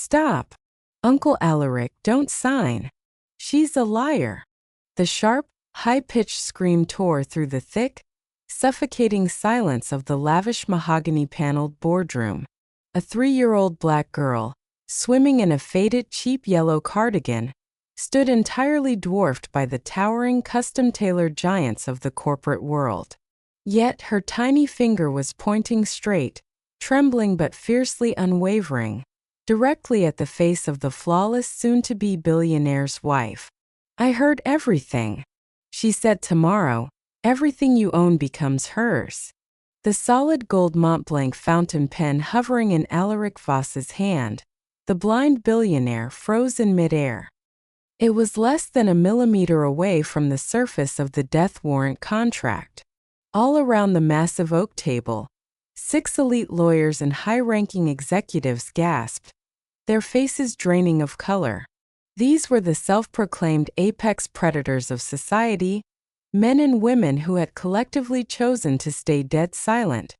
Stop! Uncle Alaric, don't sign. She's a liar. The sharp, high-pitched scream tore through the thick, suffocating silence of the lavish mahogany-paneled boardroom. A 3-year-old black girl, swimming in a faded, cheap yellow cardigan, stood entirely dwarfed by the towering, custom-tailored giants of the corporate world. Yet her tiny finger was pointing straight, trembling but fiercely unwavering, directly at the face of the flawless soon-to-be billionaire's wife. "I heard everything," she said. "Tomorrow, everything you own becomes hers." The solid gold Montblanc fountain pen hovering in Alaric Voss's hand, the blind billionaire froze in midair. It was less than a millimeter away from the surface of the death warrant contract. All around the massive oak table, 6 elite lawyers and high-ranking executives gasped, their faces draining of color. These were the self-proclaimed apex predators of society, men and women who had collectively chosen to stay dead silent,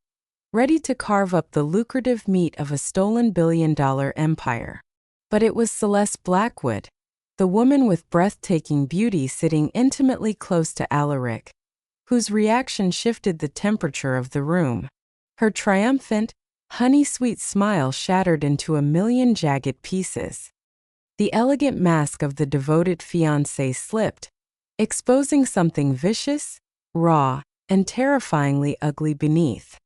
ready to carve up the lucrative meat of a stolen billion-dollar empire. But it was Celeste Blackwood, the woman with breathtaking beauty sitting intimately close to Alaric, whose reaction shifted the temperature of the room. Her triumphant, honey-sweet smile shattered into a million jagged pieces. The elegant mask of the devoted fiancé slipped, exposing something vicious, raw, and terrifyingly ugly beneath.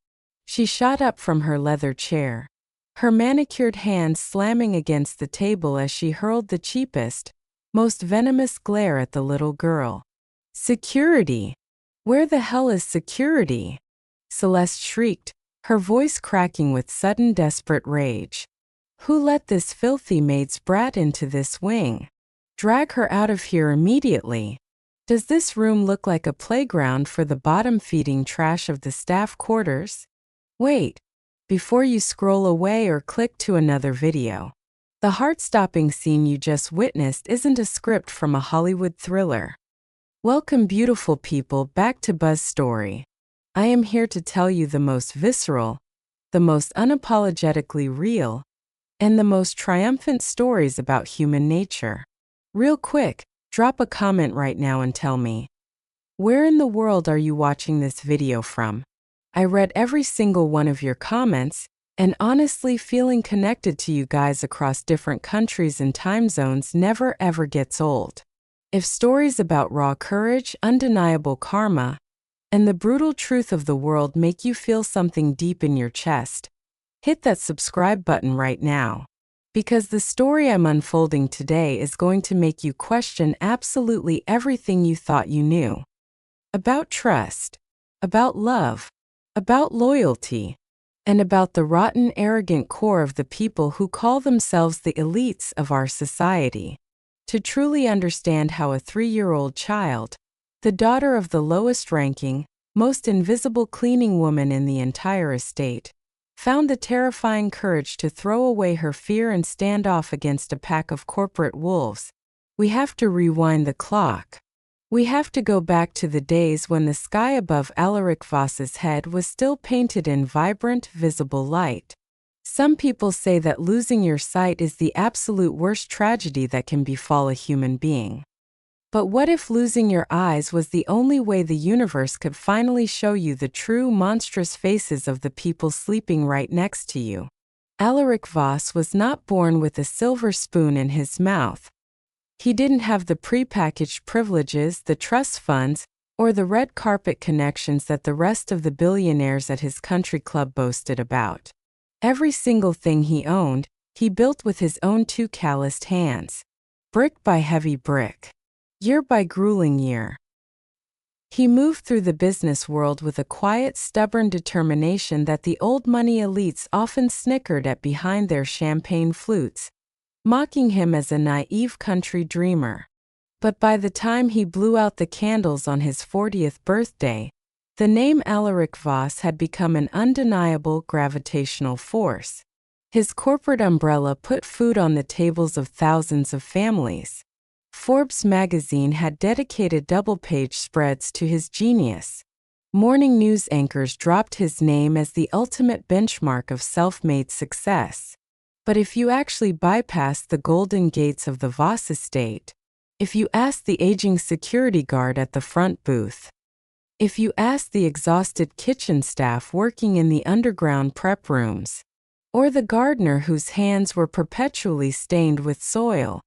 She shot up from her leather chair, her manicured hands slamming against the table as she hurled the cheapest, most venomous glare at the little girl. "Security! Where the hell is security?" Celeste shrieked, her voice cracking with sudden desperate rage. "Who let this filthy maid's brat into this wing? Drag her out of here immediately. Does this room look like a playground for the bottom-feeding trash of the staff quarters?" Wait, before you scroll away or click to another video. The heart-stopping scene you just witnessed isn't a script from a Hollywood thriller. Welcome, beautiful people, back to BUZ Story. I am here to tell you the most visceral, the most unapologetically real, and the most triumphant stories about human nature. Real quick, drop a comment right now and tell me, where in the world are you watching this video from? I read every single one of your comments, and honestly, feeling connected to you guys across different countries and time zones never ever gets old. If stories about raw courage, undeniable karma, and the brutal truth of the world make you feel something deep in your chest, hit that subscribe button right now. Because the story I'm unfolding today is going to make you question absolutely everything you thought you knew. About trust, about love, about loyalty, and about the rotten, arrogant core of the people who call themselves the elites of our society. To truly understand how a 3-year-old child, the daughter of the lowest-ranking, most invisible cleaning woman in the entire estate, found the terrifying courage to throw away her fear and stand off against a pack of corporate wolves, we have to rewind the clock. We have to go back to the days when the sky above Alaric Voss's head was still painted in vibrant, visible light. Some people say that losing your sight is the absolute worst tragedy that can befall a human being. But what if losing your eyes was the only way the universe could finally show you the true, monstrous faces of the people sleeping right next to you? Alaric Voss was not born with a silver spoon in his mouth. He didn't have the prepackaged privileges, the trust funds, or the red carpet connections that the rest of the billionaires at his country club boasted about. Every single thing he owned, he built with his own 2 calloused hands, brick by heavy brick, year by grueling year. He moved through the business world with a quiet, stubborn determination that the old money elites often snickered at behind their champagne flutes, mocking him as a naive country dreamer. But by the time he blew out the candles on his 40th birthday, the name Alaric Voss had become an undeniable gravitational force. His corporate umbrella put food on the tables of thousands of families. Forbes magazine had dedicated double-page spreads to his genius. Morning news anchors dropped his name as the ultimate benchmark of self-made success. But if you actually bypassed the golden gates of the BUZ estate, if you asked the aging security guard at the front booth, if you asked the exhausted kitchen staff working in the underground prep rooms, or the gardener whose hands were perpetually stained with soil,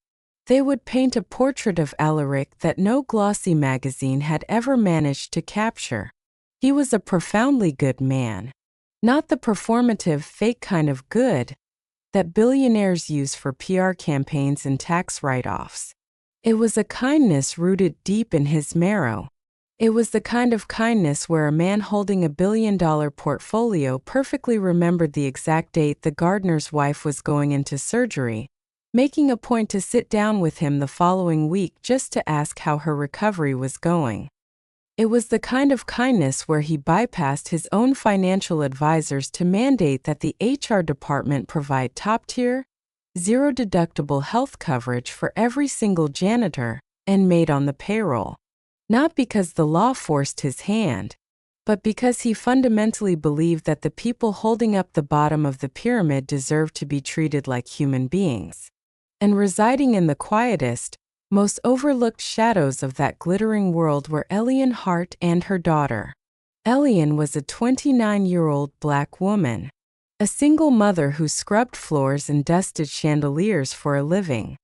they would paint a portrait of Alaric that no glossy magazine had ever managed to capture. He was a profoundly good man. Not the performative, fake kind of good that billionaires use for PR campaigns and tax write-offs. It was a kindness rooted deep in his marrow. It was the kind of kindness where a man holding $1 billion portfolio perfectly remembered the exact date the gardener's wife was going into surgery, making a point to sit down with him the following week just to ask how her recovery was going. It was the kind of kindness where he bypassed his own financial advisors to mandate that the HR department provide top-tier, zero-deductible health coverage for every single janitor and maid on the payroll. Not because the law forced his hand, but because he fundamentally believed that the people holding up the bottom of the pyramid deserved to be treated like human beings. And residing in the quietest, most overlooked shadows of that glittering world were Elian Hart and her daughter. Elian was a 29-year-old black woman, a single mother who scrubbed floors and dusted chandeliers for a living.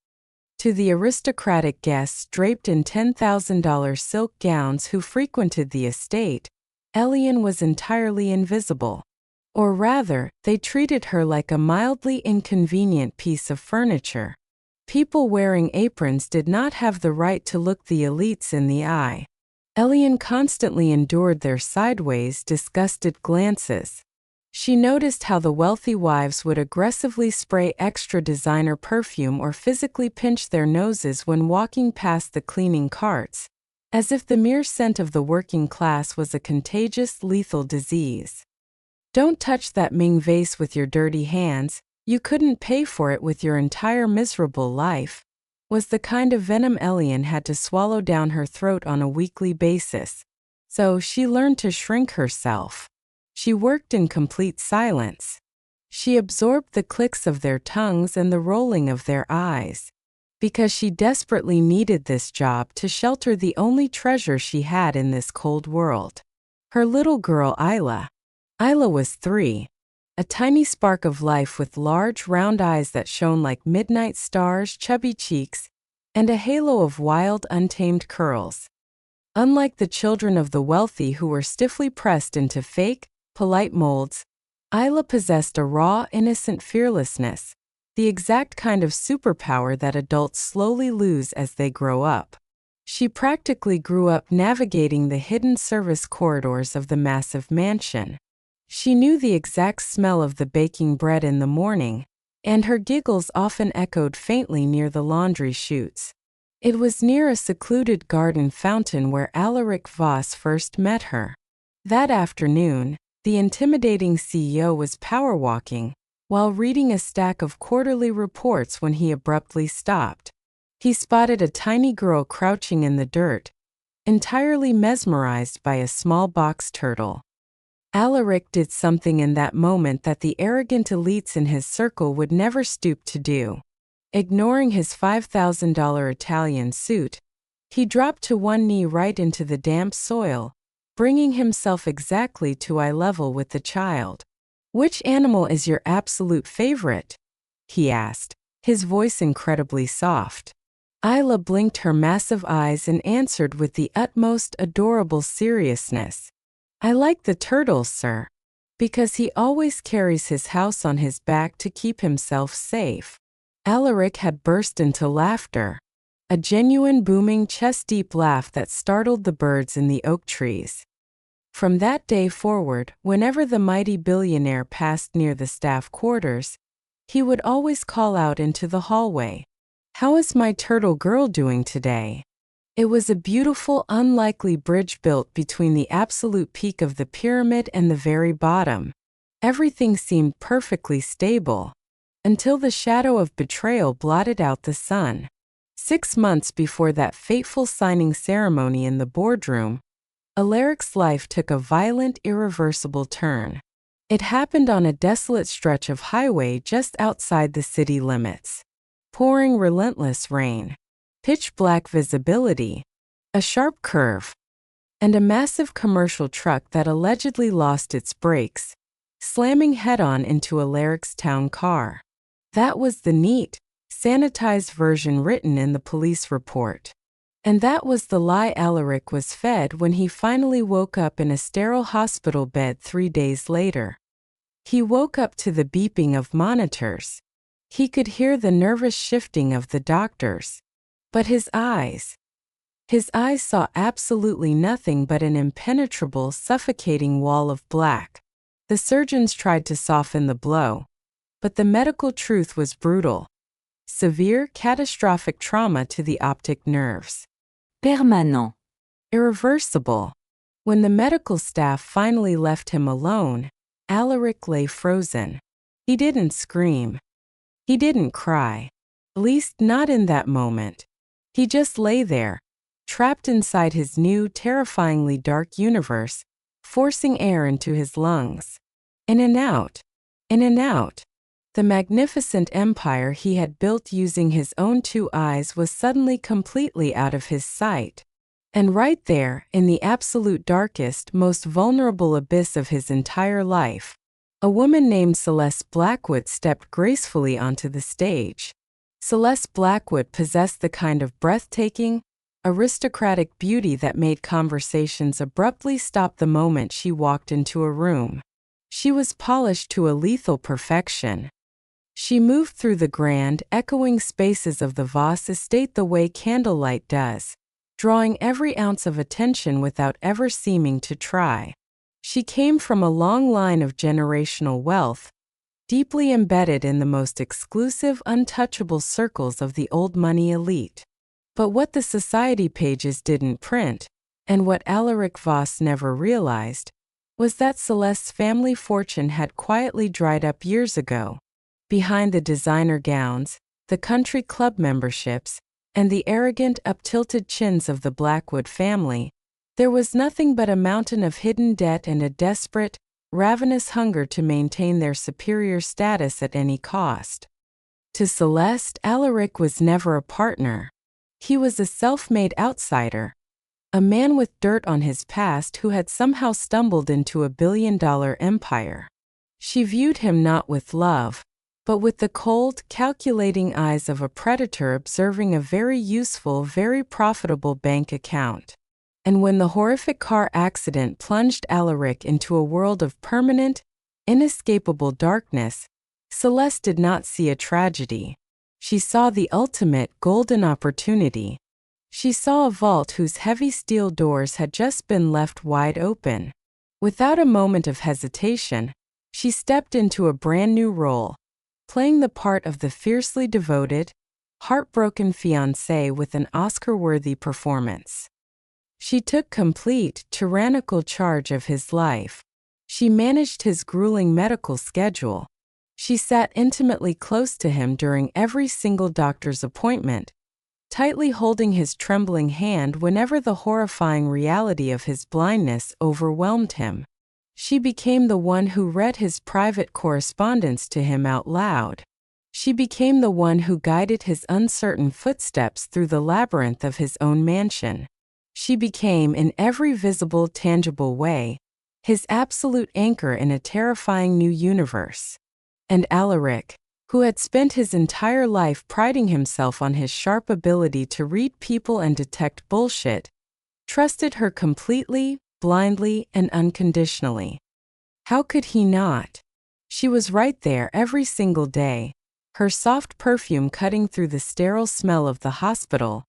To the aristocratic guests draped in $10,000 silk gowns who frequented the estate, Elian was entirely invisible. Or rather, they treated her like a mildly inconvenient piece of furniture. People wearing aprons did not have the right to look the elites in the eye. Elian constantly endured their sideways, disgusted glances. She noticed how the wealthy wives would aggressively spray extra designer perfume or physically pinch their noses when walking past the cleaning carts, as if the mere scent of the working class was a contagious, lethal disease. "Don't touch that Ming vase with your dirty hands, you couldn't pay for it with your entire miserable life," was the kind of venom Elian had to swallow down her throat on a weekly basis. So she learned to shrink herself. She worked in complete silence. She absorbed the clicks of their tongues and the rolling of their eyes, because she desperately needed this job to shelter the only treasure she had in this cold world. Her little girl Isla. Isla was 3. A tiny spark of life with large, round eyes that shone like midnight stars, chubby cheeks, and a halo of wild, untamed curls. Unlike the children of the wealthy who were stiffly pressed into fake, polite molds, Isla possessed a raw, innocent fearlessness, the exact kind of superpower that adults slowly lose as they grow up. She practically grew up navigating the hidden service corridors of the massive mansion. She knew the exact smell of the baking bread in the morning, and her giggles often echoed faintly near the laundry chutes. It was near a secluded garden fountain where Alaric Voss first met her. That afternoon, the intimidating CEO was power-walking while reading a stack of quarterly reports when he abruptly stopped. He spotted a tiny girl crouching in the dirt, entirely mesmerized by a small box turtle. Alaric did something in that moment that the arrogant elites in his circle would never stoop to do. Ignoring his $5,000 Italian suit, he dropped to one knee right into the damp soil, bringing himself exactly to eye level with the child. "Which animal is your absolute favorite?" he asked, his voice incredibly soft. Isla blinked her massive eyes and answered with the utmost adorable seriousness. "I like the turtle, sir, because he always carries his house on his back to keep himself safe." Alaric had burst into laughter, a genuine booming chest-deep laugh that startled the birds in the oak trees. From that day forward, whenever the mighty billionaire passed near the staff quarters, he would always call out into the hallway, "How is my turtle girl doing today?" It was a beautiful, unlikely bridge built between the absolute peak of the pyramid and the very bottom. Everything seemed perfectly stable, until the shadow of betrayal blotted out the sun. 6 months before that fateful signing ceremony in the boardroom, Alaric's life took a violent, irreversible turn. It happened on a desolate stretch of highway just outside the city limits. Pouring relentless rain, pitch-black visibility, a sharp curve, and a massive commercial truck that allegedly lost its brakes, slamming head-on into Alaric's town car. That was the neat, sanitized version written in the police report. And that was the lie Alaric was fed when he finally woke up in a sterile hospital bed 3 days later. He woke up to the beeping of monitors. He could hear the nervous shifting of the doctors. But his eyes saw absolutely nothing but an impenetrable, suffocating wall of black. The surgeons tried to soften the blow, but the medical truth was brutal. Severe, catastrophic trauma to the optic nerves. Permanent. Irreversible. When the medical staff finally left him alone, Alaric lay frozen. He didn't scream. He didn't cry. At least not in that moment. He just lay there, trapped inside his new, terrifyingly dark universe, forcing air into his lungs. In and out. In and out. The magnificent empire he had built using his own 2 eyes was suddenly completely out of his sight. And right there, in the absolute darkest, most vulnerable abyss of his entire life, a woman named Celeste Blackwood stepped gracefully onto the stage. Celeste Blackwood possessed the kind of breathtaking, aristocratic beauty that made conversations abruptly stop the moment she walked into a room. She was polished to a lethal perfection. She moved through the grand, echoing spaces of the BUZ estate the way candlelight does, drawing every ounce of attention without ever seeming to try. She came from a long line of generational wealth, deeply embedded in the most exclusive, untouchable circles of the old money elite. But what the society pages didn't print, and what Alaric Voss never realized, was that Celeste's family fortune had quietly dried up years ago. Behind the designer gowns, the country club memberships, and the arrogant, up-tilted chins of the Blackwood family, there was nothing but a mountain of hidden debt and a desperate, ravenous hunger to maintain their superior status at any cost. To Celeste, Alaric was never a partner. He was a self-made outsider, a man with dirt on his past who had somehow stumbled into a billion-dollar empire. She viewed him not with love, but with the cold, calculating eyes of a predator observing a very useful, very profitable bank account. And when the horrific car accident plunged Alaric into a world of permanent, inescapable darkness, Celeste did not see a tragedy. She saw the ultimate golden opportunity. She saw a vault whose heavy steel doors had just been left wide open. Without a moment of hesitation, she stepped into a brand new role, playing the part of the fiercely devoted, heartbroken fiancée with an Oscar-worthy performance. She took complete, tyrannical charge of his life. She managed his grueling medical schedule. She sat intimately close to him during every single doctor's appointment, tightly holding his trembling hand whenever the horrifying reality of his blindness overwhelmed him. She became the one who read his private correspondence to him out loud. She became the one who guided his uncertain footsteps through the labyrinth of his own mansion. She became, in every visible, tangible way, his absolute anchor in a terrifying new universe. And Alaric, who had spent his entire life priding himself on his sharp ability to read people and detect bullshit, trusted her completely, blindly, and unconditionally. How could he not? She was right there every single day, her soft perfume cutting through the sterile smell of the hospital,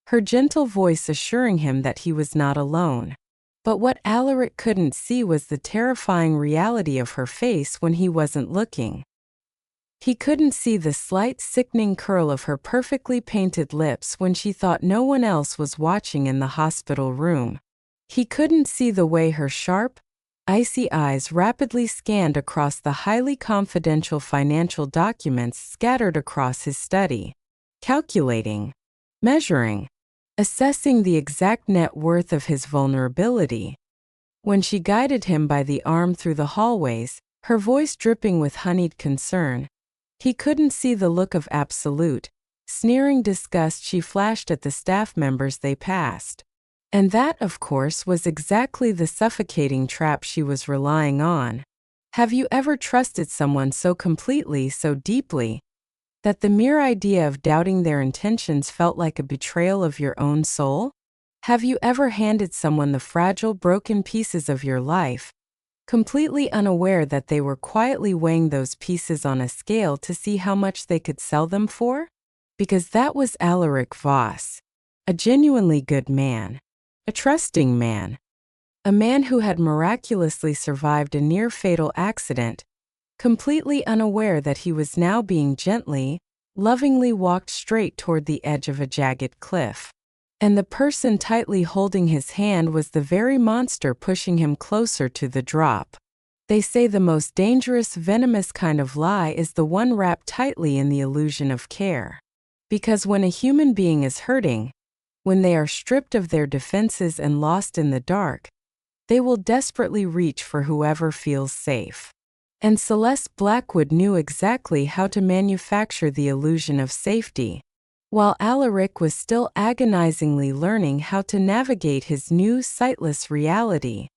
her gentle voice assuring him that he was not alone. But what Alaric couldn't see was the terrifying reality of her face when he wasn't looking. He couldn't see the slight, sickening curl of her perfectly painted lips when she thought no one else was watching in the hospital room. He couldn't see the way her sharp, icy eyes rapidly scanned across the highly confidential financial documents scattered across his study, calculating, measuring, assessing the exact net worth of his vulnerability. When she guided him by the arm through the hallways, her voice dripping with honeyed concern. He couldn't see the look of absolute, sneering disgust she flashed at the staff members they passed. And that, of course, was exactly the suffocating trap she was relying on. Have you ever trusted someone so completely, so deeply, that the mere idea of doubting their intentions felt like a betrayal of your own soul? Have you ever handed someone the fragile, broken pieces of your life, completely unaware that they were quietly weighing those pieces on a scale to see how much they could sell them for? Because that was Alaric Voss, a genuinely good man, a trusting man, a man who had miraculously survived a near-fatal accident, completely unaware that he was now being gently, lovingly walked straight toward the edge of a jagged cliff. And the person tightly holding his hand was the very monster pushing him closer to the drop. They say the most dangerous, venomous kind of lie is the one wrapped tightly in the illusion of care. Because when a human being is hurting, when they are stripped of their defenses and lost in the dark, they will desperately reach for whoever feels safe. And Celeste Blackwood knew exactly how to manufacture the illusion of safety, while Alaric was still agonizingly learning how to navigate his new sightless reality.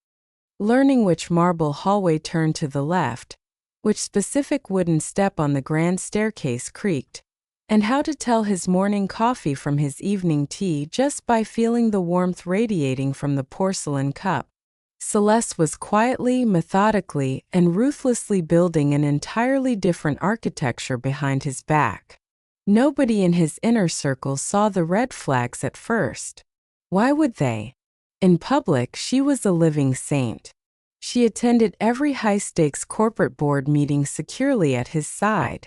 Learning which marble hallway turned to the left, which specific wooden step on the grand staircase creaked, and how to tell his morning coffee from his evening tea just by feeling the warmth radiating from the porcelain cup. Celeste was quietly, methodically, and ruthlessly building an entirely different architecture behind his back. Nobody in his inner circle saw the red flags at first. Why would they? In public, she was a living saint. She attended every high-stakes corporate board meeting securely at his side.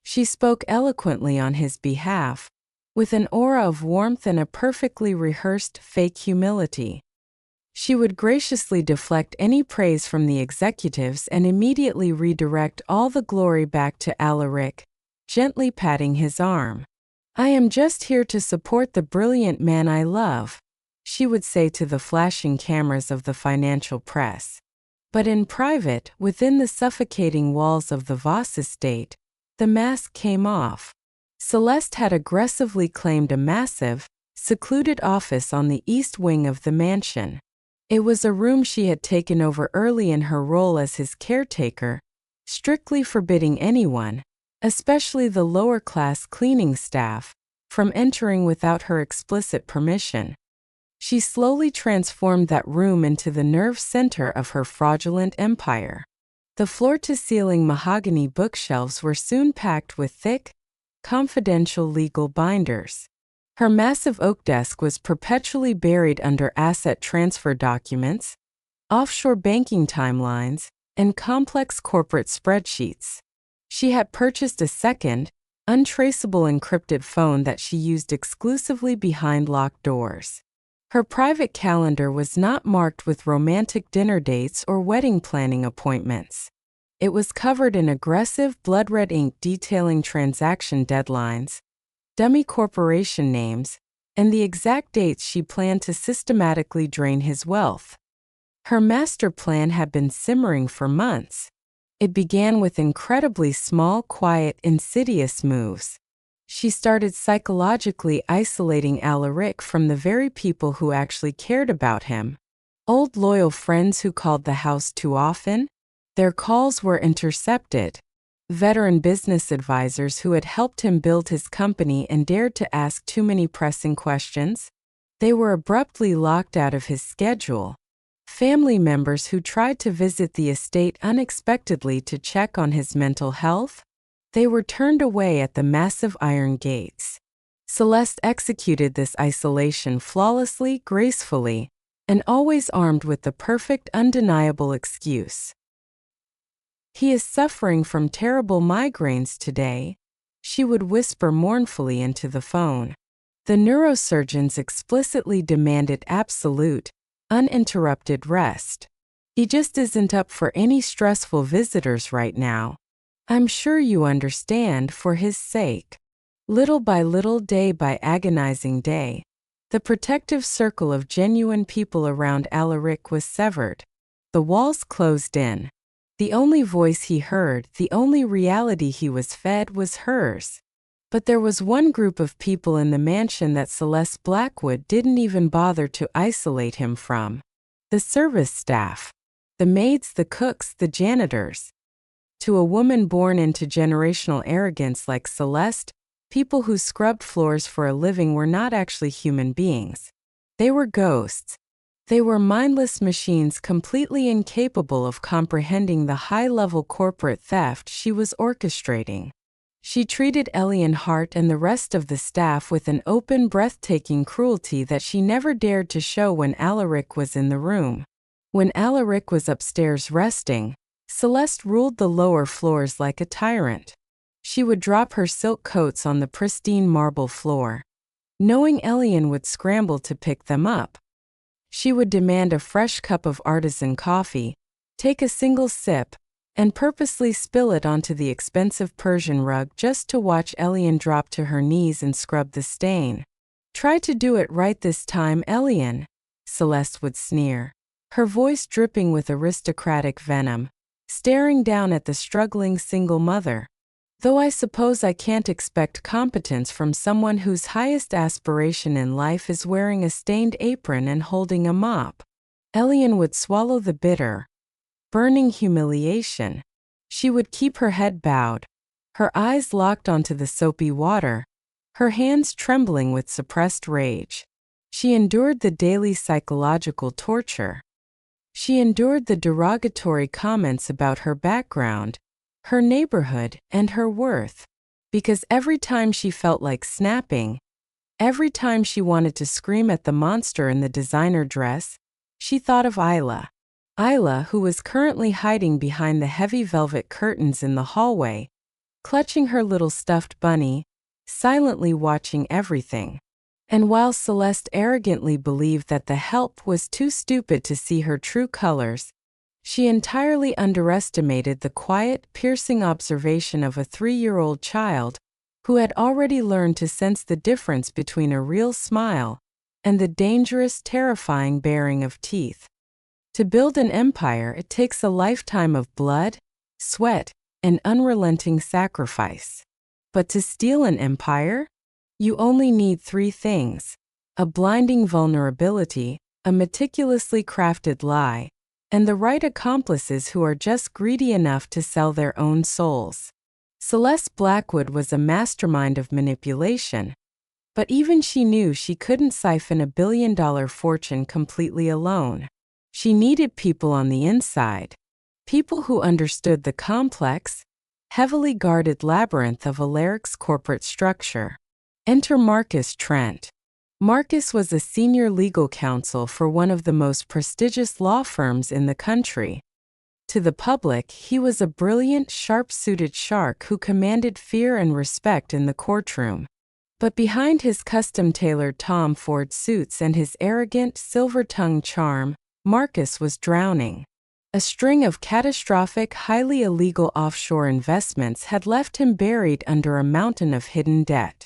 She spoke eloquently on his behalf, with an aura of warmth and a perfectly rehearsed fake humility. She would graciously deflect any praise from the executives and immediately redirect all the glory back to Alaric, gently patting his arm. "I am just here to support the brilliant man I love," she would say to the flashing cameras of the financial press. But in private, within the suffocating walls of the Voss estate, the mask came off. Celeste had aggressively claimed a massive, secluded office on the east wing of the mansion. It was a room she had taken over early in her role as his caretaker, strictly forbidding anyone, especially the lower-class cleaning staff, from entering without her explicit permission. She slowly transformed that room into the nerve center of her fraudulent empire. The floor-to-ceiling mahogany bookshelves were soon packed with thick, confidential legal binders. Her massive oak desk was perpetually buried under asset transfer documents, offshore banking timelines, and complex corporate spreadsheets. She had purchased a second, untraceable encrypted phone that she used exclusively behind locked doors. Her private calendar was not marked with romantic dinner dates or wedding planning appointments. It was covered in aggressive blood-red ink detailing transaction deadlines, dummy corporation names, and the exact dates she planned to systematically drain his wealth. Her master plan had been simmering for months. It began with incredibly small, quiet, insidious moves. She started psychologically isolating Alaric from the very people who actually cared about him. Old loyal friends who called the house too often. Their calls were intercepted. Veteran business advisors who had helped him build his company and dared to ask too many pressing questions. They were abruptly locked out of his schedule. Family members who tried to visit the estate unexpectedly to check on his mental health. They were turned away at the massive iron gates. Celeste executed this isolation flawlessly, gracefully, and always armed with the perfect, undeniable excuse. "He is suffering from terrible migraines today," she would whisper mournfully into the phone. The neurosurgeons explicitly demanded absolute, uninterrupted rest. "He just isn't up for any stressful visitors right now. I'm sure you understand, for his sake." Little by little, day by agonizing day, the protective circle of genuine people around Alaric was severed. The walls closed in. The only voice he heard, the only reality he was fed was hers. But there was one group of people in the mansion that Celeste Blackwood didn't even bother to isolate him from. The service staff. The maids, the cooks, the janitors. To a woman born into generational arrogance like Celeste, people who scrubbed floors for a living were not actually human beings. They were ghosts. They were mindless machines completely incapable of comprehending the high-level corporate theft she was orchestrating. She treated Elian Hart and the rest of the staff with an open, breathtaking cruelty that she never dared to show when Alaric was in the room. When Alaric was upstairs resting, Celeste ruled the lower floors like a tyrant. She would drop her silk coats on the pristine marble floor, knowing Elian would scramble to pick them up. She would demand a fresh cup of artisan coffee, take a single sip, and purposely spill it onto the expensive Persian rug just to watch Elian drop to her knees and scrub the stain. "Try to do it right this time, Elian," Celeste would sneer, her voice dripping with aristocratic venom, staring down at the struggling single mother. "Though I suppose I can't expect competence from someone whose highest aspiration in life is wearing a stained apron and holding a mop." Elian would swallow the bitter, burning humiliation. She would keep her head bowed, her eyes locked onto the soapy water, her hands trembling with suppressed rage. She endured the daily psychological torture. She endured the derogatory comments about her background, her neighborhood, and her worth. Because every time she felt like snapping, every time she wanted to scream at the monster in the designer dress, she thought of Isla. Isla, who was currently hiding behind the heavy velvet curtains in the hallway, clutching her little stuffed bunny, silently watching everything. And while Celeste arrogantly believed that the help was too stupid to see her true colors, she entirely underestimated the quiet, piercing observation of a 3-year-old child who had already learned to sense the difference between a real smile and the dangerous, terrifying baring of teeth. To build an empire, it takes a lifetime of blood, sweat, and unrelenting sacrifice. But to steal an empire, you only need 3 things: a blinding vulnerability, a meticulously crafted lie, and the right accomplices who are just greedy enough to sell their own souls. Celeste Blackwood was a mastermind of manipulation, but even she knew she couldn't siphon a billion-dollar fortune completely alone. She needed people on the inside, people who understood the complex, heavily guarded labyrinth of Alaric's corporate structure. Enter Marcus Trent. Marcus was a senior legal counsel for one of the most prestigious law firms in the country. To the public, he was a brilliant, sharp-suited shark who commanded fear and respect in the courtroom. But behind his custom-tailored Tom Ford suits and his arrogant, silver-tongued charm, Marcus was drowning. A string of catastrophic, highly illegal offshore investments had left him buried under a mountain of hidden debt.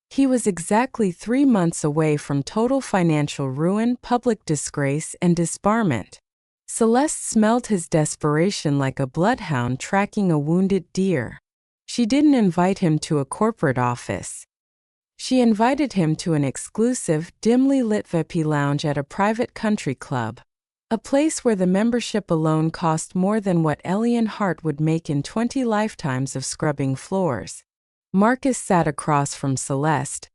He was exactly 3 months away from total financial ruin, public disgrace, and disbarment. Celeste smelled his desperation like a bloodhound tracking a wounded deer. She didn't invite him to a corporate office. She invited him to an exclusive, dimly lit VIP lounge at a private country club, a place where the membership alone cost more than what Elian Hart would make in 20 lifetimes of scrubbing floors. Marcus sat across from Celeste,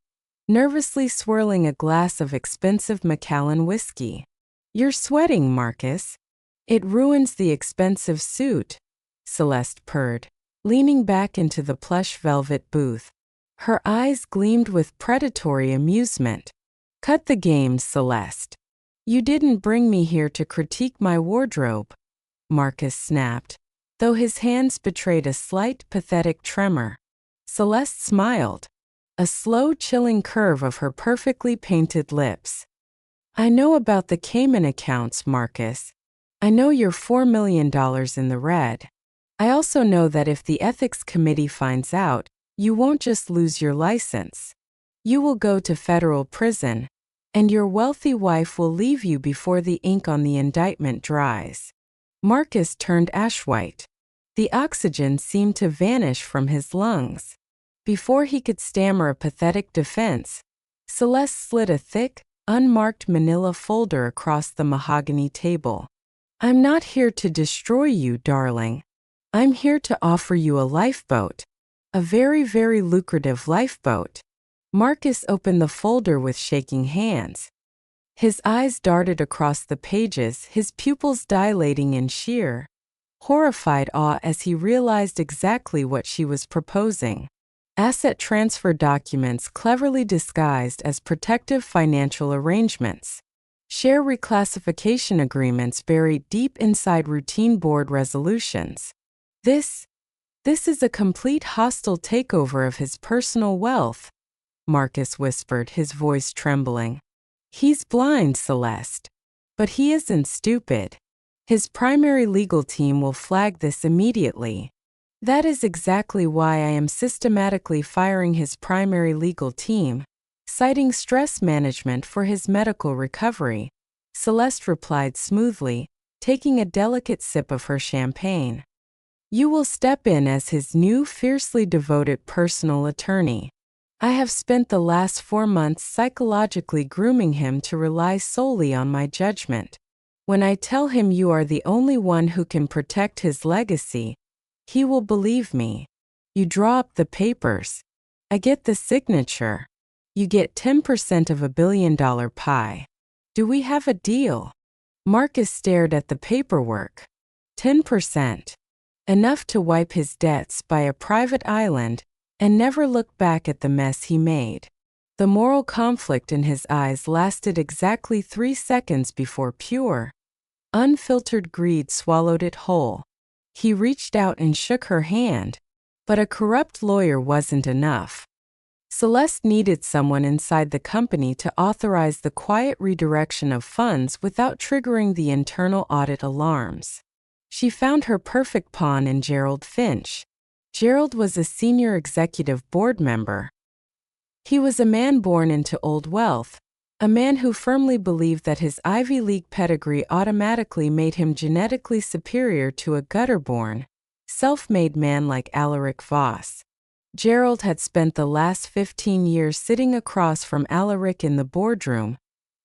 nervously swirling a glass of expensive Macallan whiskey. "You're sweating, Marcus. It ruins the expensive suit," Celeste purred, leaning back into the plush velvet booth. Her eyes gleamed with predatory amusement. "Cut the games, Celeste. You didn't bring me here to critique my wardrobe," Marcus snapped, though his hands betrayed a slight, pathetic tremor. Celeste smiled, a slow, chilling curve of her perfectly painted lips. "I know about the Cayman accounts, Marcus. I know you're $4 million in the red. I also know that if the ethics committee finds out, you won't just lose your license. You will go to federal prison, and your wealthy wife will leave you before the ink on the indictment dries." Marcus turned ash-white. The oxygen seemed to vanish from his lungs. Before he could stammer a pathetic defense, Celeste slid a thick, unmarked manila folder across the mahogany table. "I'm not here to destroy you, darling. I'm here to offer you a lifeboat. A very, very lucrative lifeboat." Marcus opened the folder with shaking hands. His eyes darted across the pages, his pupils dilating in sheer, horrified awe as he realized exactly what she was proposing. Asset transfer documents cleverly disguised as protective financial arrangements. Share reclassification agreements buried deep inside routine board resolutions. This is a complete hostile takeover of his personal wealth, Marcus whispered, his voice trembling. "He's blind, Celeste. But he isn't stupid. His primary legal team will flag this immediately. That is exactly why I am systematically firing his primary legal team, citing stress management for his medical recovery," Celeste replied smoothly, taking a delicate sip of her champagne. "You will step in as his new fiercely devoted personal attorney. I have spent the last 4 months psychologically grooming him to rely solely on my judgment. When I tell him you are the only one who can protect his legacy, he will believe me. You draw up the papers. I get the signature. You get 10% of $1 billion pie. Do we have a deal?" Marcus stared at the paperwork. 10%. Enough to wipe his debts, buy a private island, and never look back at the mess he made. The moral conflict in his eyes lasted exactly 3 seconds before pure, unfiltered greed swallowed it whole. He reached out and shook her hand, but a corrupt lawyer wasn't enough. Celeste needed someone inside the company to authorize the quiet redirection of funds without triggering the internal audit alarms. She found her perfect pawn in Gerald Finch. Gerald was a senior executive board member. He was a man born into old wealth, a man who firmly believed that his Ivy League pedigree automatically made him genetically superior to a gutter-born, self-made man like Alaric Voss. Gerald had spent the last 15 years sitting across from Alaric in the boardroom,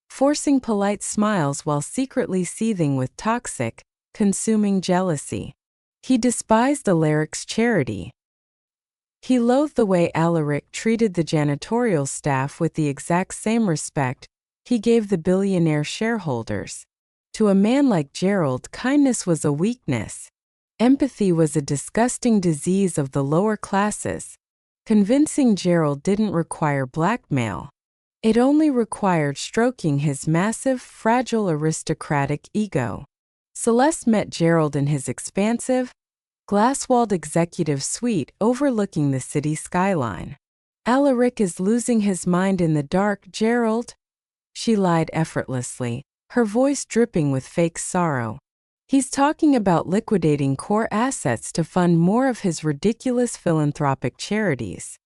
forcing polite smiles while secretly seething with toxic, consuming jealousy. He despised Alaric's charity. He loathed the way Alaric treated the janitorial staff with the exact same respect he gave the billionaire shareholders. To a man like Gerald, kindness was a weakness. Empathy was a disgusting disease of the lower classes. Convincing Gerald didn't require blackmail. It only required stroking his massive, fragile aristocratic ego. Celeste met Gerald in his expansive, glass-walled executive suite overlooking the city skyline. "Alaric is losing his mind in the dark, Gerald," she lied effortlessly, her voice dripping with fake sorrow. "He's talking about liquidating core assets to fund more of his ridiculous philanthropic charities.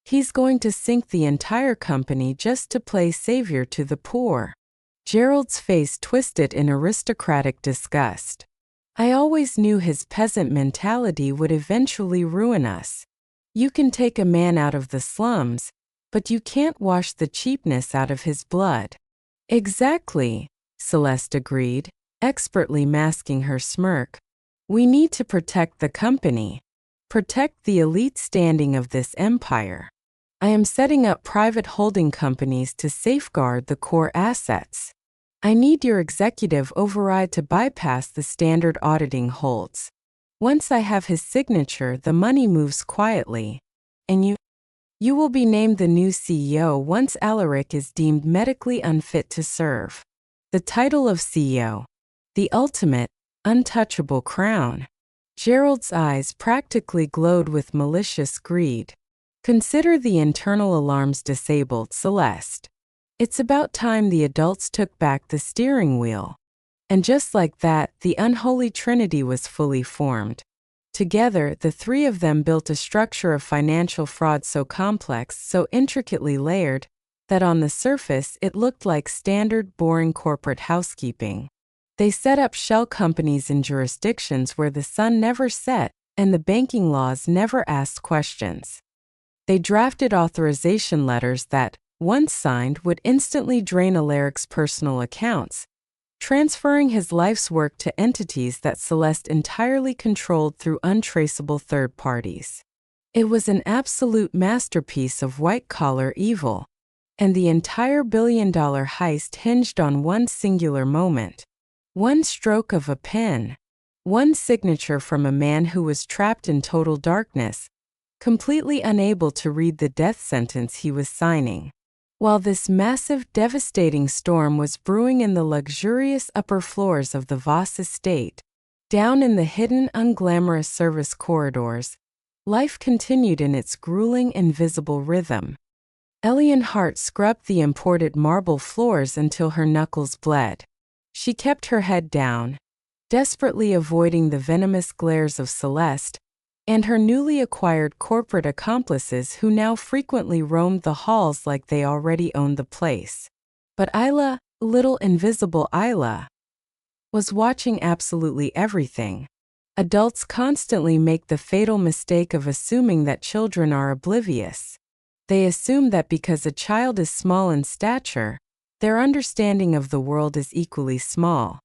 He's going to sink the entire company just to play savior to the poor." Gerald's face twisted in aristocratic disgust. "I always knew his peasant mentality would eventually ruin us. You can take a man out of the slums, but you can't wash the cheapness out of his blood." "Exactly," Celeste agreed, expertly masking her smirk. "We need to protect the company. Protect the elite standing of this empire. I am setting up private holding companies to safeguard the core assets. I need your executive override to bypass the standard auditing holds. Once I have his signature, the money moves quietly. And you will be named the new CEO once Alaric is deemed medically unfit to serve. The title of CEO. The ultimate, untouchable crown." Gerald's eyes practically glowed with malicious greed. "Consider the internal alarms disabled, Celeste. It's about time the adults took back the steering wheel." And just like that, the unholy trinity was fully formed. Together, the three of them built a structure of financial fraud so complex, so intricately layered, that on the surface it looked like standard, boring corporate housekeeping. They set up shell companies in jurisdictions where the sun never set and the banking laws never asked questions. They drafted authorization letters that, once signed, would instantly drain Alaric's personal accounts, transferring his life's work to entities that Celeste entirely controlled through untraceable third parties. It was an absolute masterpiece of white-collar evil, and the entire billion-dollar heist hinged on one singular moment. One stroke of a pen, one signature from a man who was trapped in total darkness, completely unable to read the death sentence he was signing. While this massive, devastating storm was brewing in the luxurious upper floors of the BUZ estate, down in the hidden, unglamorous service corridors, life continued in its grueling, invisible rhythm. Elian Hart scrubbed the imported marble floors until her knuckles bled. She kept her head down, desperately avoiding the venomous glares of Celeste and her newly acquired corporate accomplices who now frequently roamed the halls like they already owned the place. But Isla, little invisible Isla, was watching absolutely everything. Adults constantly make the fatal mistake of assuming that children are oblivious. They assume that because a child is small in stature, their understanding of the world is equally small.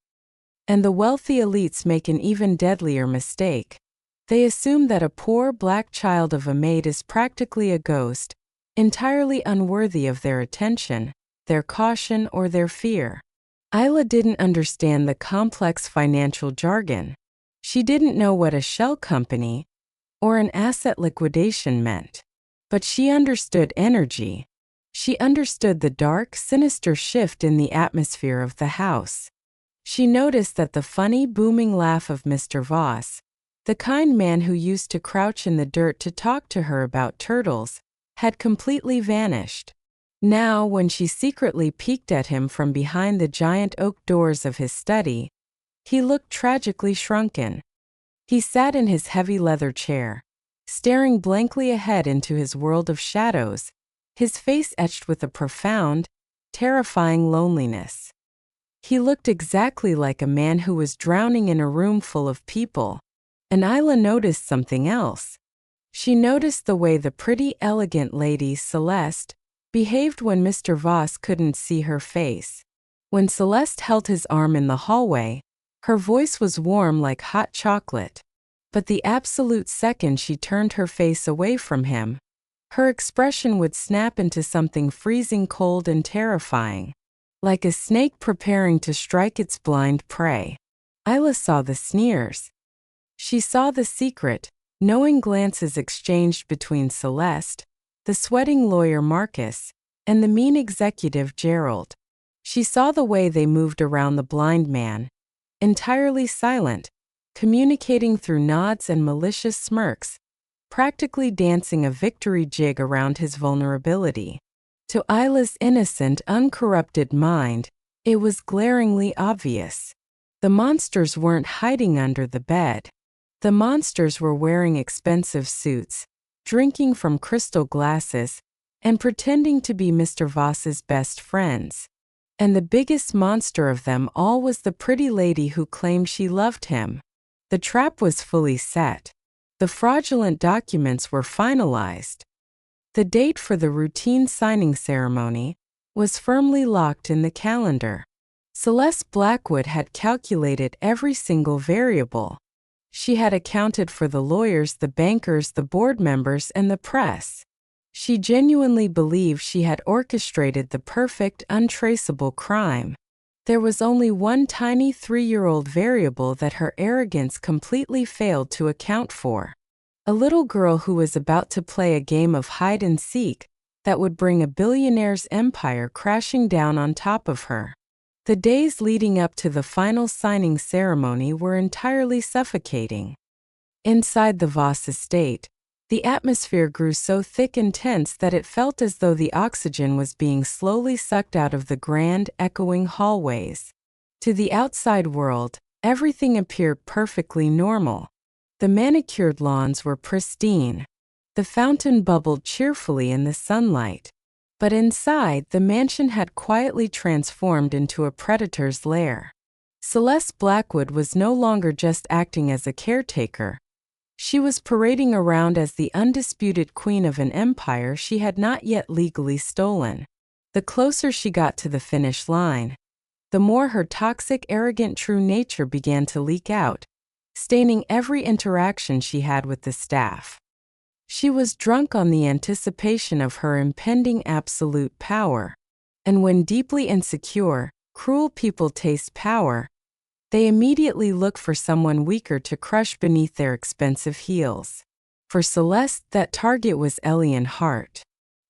And the wealthy elites make an even deadlier mistake. They assume that a poor black child of a maid is practically a ghost, entirely unworthy of their attention, their caution, or their fear. Isla didn't understand the complex financial jargon. She didn't know what a shell company or an asset liquidation meant. But she understood energy. She understood the dark, sinister shift in the atmosphere of the house. She noticed that the funny, booming laugh of Mr. Voss, the kind man who used to crouch in the dirt to talk to her about turtles, had completely vanished. Now, when she secretly peeked at him from behind the giant oak doors of his study, he looked tragically shrunken. He sat in his heavy leather chair, staring blankly ahead into his world of shadows, his face etched with a profound, terrifying loneliness. He looked exactly like a man who was drowning in a room full of people. And Isla noticed something else. She noticed the way the pretty, elegant lady, Celeste, behaved when Mr. Voss couldn't see her face. When Celeste held his arm in the hallway, her voice was warm like hot chocolate. But the absolute second she turned her face away from him, her expression would snap into something freezing cold and terrifying, like a snake preparing to strike its blind prey. Isla saw the sneers. She saw the secret, knowing glances exchanged between Celeste, the sweating lawyer Marcus, and the mean executive Gerald. She saw the way they moved around the blind man, entirely silent, communicating through nods and malicious smirks, practically dancing a victory jig around his vulnerability. To Isla's innocent, uncorrupted mind, it was glaringly obvious. The monsters weren't hiding under the bed. The monsters were wearing expensive suits, drinking from crystal glasses, and pretending to be Mr. Voss's best friends. And the biggest monster of them all was the pretty lady who claimed she loved him. The trap was fully set. The fraudulent documents were finalized. The date for the routine signing ceremony was firmly locked in the calendar. Celeste Blackwood had calculated every single variable. She had accounted for the lawyers, the bankers, the board members, and the press. She genuinely believed she had orchestrated the perfect, untraceable crime. There was only one tiny 3-year-old variable that her arrogance completely failed to account for. A little girl who was about to play a game of hide-and-seek that would bring a billionaire's empire crashing down on top of her. The days leading up to the final signing ceremony were entirely suffocating. Inside the Voss estate, the atmosphere grew so thick and tense that it felt as though the oxygen was being slowly sucked out of the grand, echoing hallways. To the outside world, everything appeared perfectly normal. The manicured lawns were pristine. The fountain bubbled cheerfully in the sunlight. But inside, the mansion had quietly transformed into a predator's lair. Celeste Blackwood was no longer just acting as a caretaker. She was parading around as the undisputed queen of an empire she had not yet legally stolen. The closer she got to the finish line, the more her toxic, arrogant true nature began to leak out, staining every interaction she had with the staff. She was drunk on the anticipation of her impending absolute power. And when deeply insecure, cruel people taste power, they immediately look for someone weaker to crush beneath their expensive heels. For Celeste, that target was Elian Hart.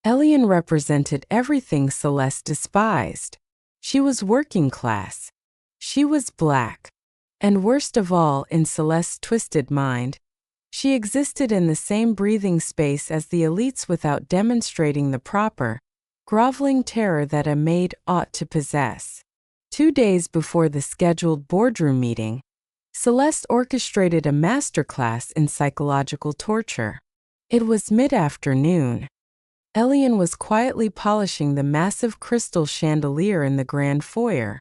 Elian represented everything Celeste despised. She was working class. She was black. And worst of all, in Celeste's twisted mind, she existed in the same breathing space as the elites without demonstrating the proper, groveling terror that a maid ought to possess. 2 days before the scheduled boardroom meeting, Celeste orchestrated a masterclass in psychological torture. It was mid-afternoon. Elian was quietly polishing the massive crystal chandelier in the grand foyer,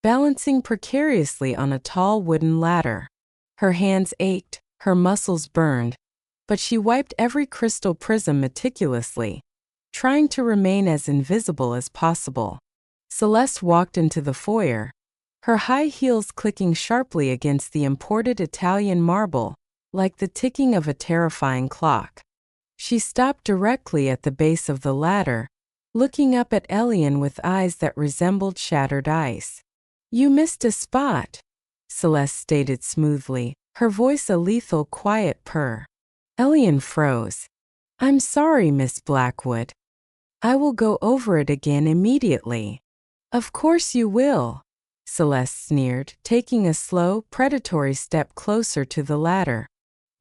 balancing precariously on a tall wooden ladder. Her hands ached, her muscles burned, but she wiped every crystal prism meticulously, trying to remain as invisible as possible. Celeste walked into the foyer, her high heels clicking sharply against the imported Italian marble, like the ticking of a terrifying clock. She stopped directly at the base of the ladder, looking up at Elian with eyes that resembled shattered ice. "You missed a spot," Celeste stated smoothly, her voice a lethal quiet purr. Elian froze. "I'm sorry, Miss Blackwood. I will go over it again immediately." "Of course you will," Celeste sneered, taking a slow, predatory step closer to the ladder.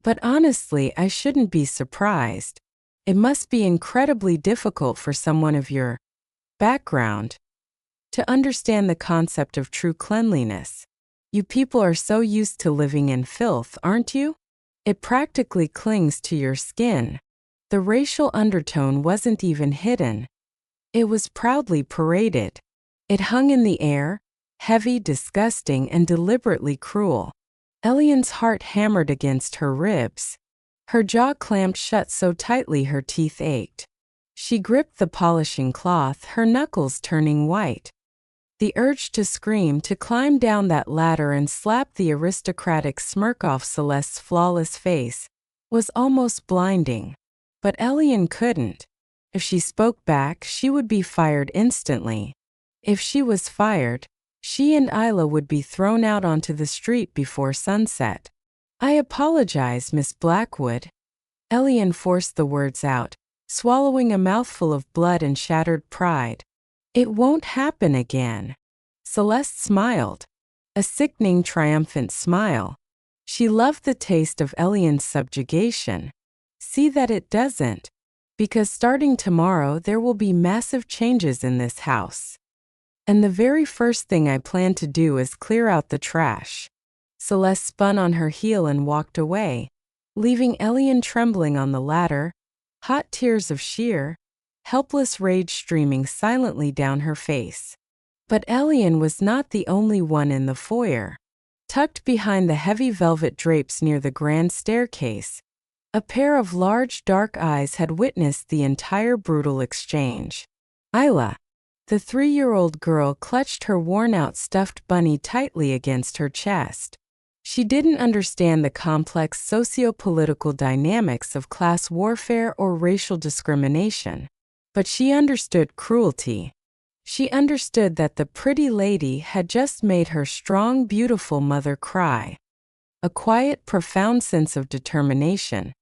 "But honestly, I shouldn't be surprised. It must be incredibly difficult for someone of your background to understand the concept of true cleanliness. You people are so used to living in filth, aren't you? It practically clings to your skin." The racial undertone wasn't even hidden. It was proudly paraded. It hung in the air, heavy, disgusting, and deliberately cruel. Elian's heart hammered against her ribs. Her jaw clamped shut so tightly her teeth ached. She gripped the polishing cloth, her knuckles turning white. The urge to scream, to climb down that ladder and slap the aristocratic smirk off Celeste's flawless face, was almost blinding. But Elian couldn't. If she spoke back, she would be fired instantly. If she was fired, she and Isla would be thrown out onto the street before sunset. "I apologize, Miss Blackwood." Elian forced the words out, swallowing a mouthful of blood and shattered pride. "It won't happen again." Celeste smiled. A sickening, triumphant smile. She loved the taste of Elian's subjugation. "See that it doesn't. Because starting tomorrow there will be massive changes in this house. And the very first thing I plan to do is clear out the trash." Celeste spun on her heel and walked away, leaving Elian trembling on the ladder, hot tears of sheer, helpless rage streaming silently down her face. But Elian was not the only one in the foyer. Tucked behind the heavy velvet drapes near the grand staircase, a pair of large dark eyes had witnessed the entire brutal exchange. Isla, the 3-year-old girl, clutched her worn-out stuffed bunny tightly against her chest. She didn't understand the complex socio-political dynamics of class warfare or racial discrimination, but she understood cruelty. She understood that the pretty lady had just made her strong, beautiful mother cry. A quiet, profound sense of determination,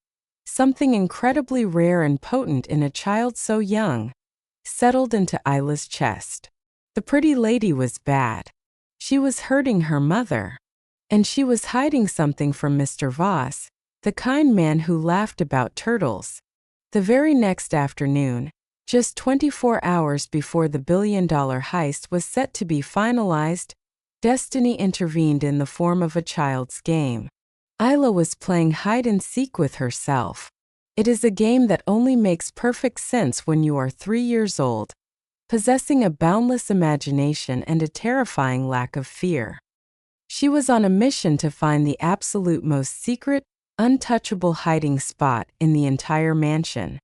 something incredibly rare and potent in a child so young, settled into Isla's chest. The pretty lady was bad. She was hurting her mother. And she was hiding something from Mr. Voss, the kind man who laughed about turtles. The very next afternoon, just 24 hours before the billion-dollar heist was set to be finalized, destiny intervened in the form of a child's game. Isla was playing hide-and-seek with herself. It is a game that only makes perfect sense when you are 3 years old, possessing a boundless imagination and a terrifying lack of fear. She was on a mission to find the absolute most secret, untouchable hiding spot in the entire mansion.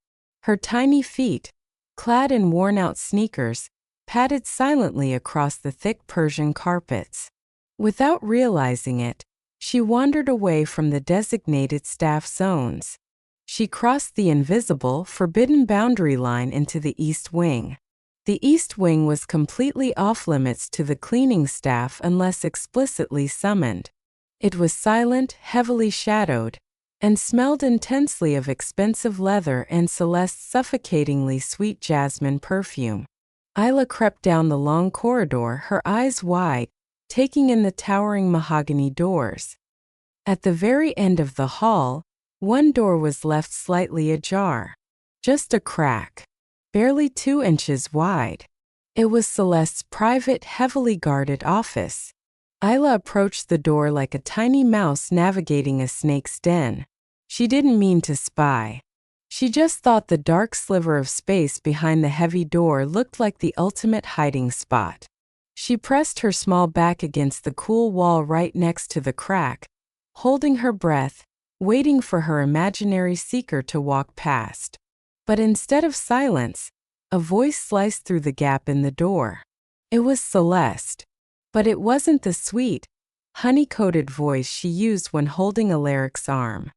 Her tiny feet, clad in worn-out sneakers, padded silently across the thick Persian carpets. Without realizing it, she wandered away from the designated staff zones. She crossed the invisible, forbidden boundary line into the East Wing. The East Wing was completely off-limits to the cleaning staff unless explicitly summoned. It was silent, heavily shadowed, and smelled intensely of expensive leather and Celeste's suffocatingly sweet jasmine perfume. Isla crept down the long corridor, her eyes wide, taking in the towering mahogany doors. At the very end of the hall, one door was left slightly ajar. Just a crack, barely 2 inches wide. It was Celeste's private, heavily guarded office. Isla approached the door like a tiny mouse navigating a snake's den. She didn't mean to spy. She just thought the dark sliver of space behind the heavy door looked like the ultimate hiding spot. She pressed her small back against the cool wall right next to the crack, holding her breath, waiting for her imaginary seeker to walk past. But instead of silence, a voice sliced through the gap in the door. It was Celeste. But it wasn't the sweet, honey-coated voice she used when holding Alaric's arm.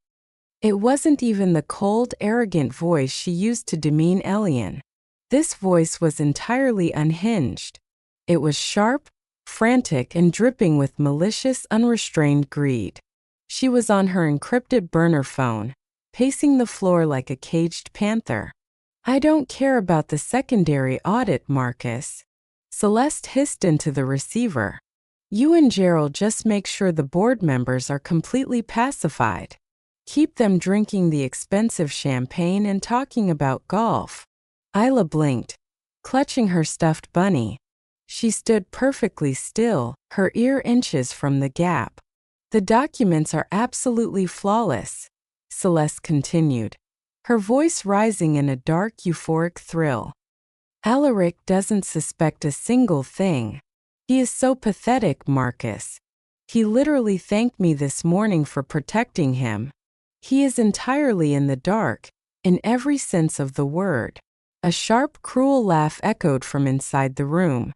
It wasn't even the cold, arrogant voice she used to demean Elian. This voice was entirely unhinged. It was sharp, frantic, and dripping with malicious, unrestrained greed. She was on her encrypted burner phone, pacing the floor like a caged panther. "I don't care about the secondary audit, Marcus," Celeste hissed into the receiver. "You and Gerald just make sure the board members are completely pacified. Keep them drinking the expensive champagne and talking about golf." Isla blinked, clutching her stuffed bunny. She stood perfectly still, her ear inches from the gap. "The documents are absolutely flawless," Celeste continued, her voice rising in a dark, euphoric thrill. "Alaric doesn't suspect a single thing. He is so pathetic, Marcus. He literally thanked me this morning for protecting him. He is entirely in the dark, in every sense of the word." A sharp, cruel laugh echoed from inside the room.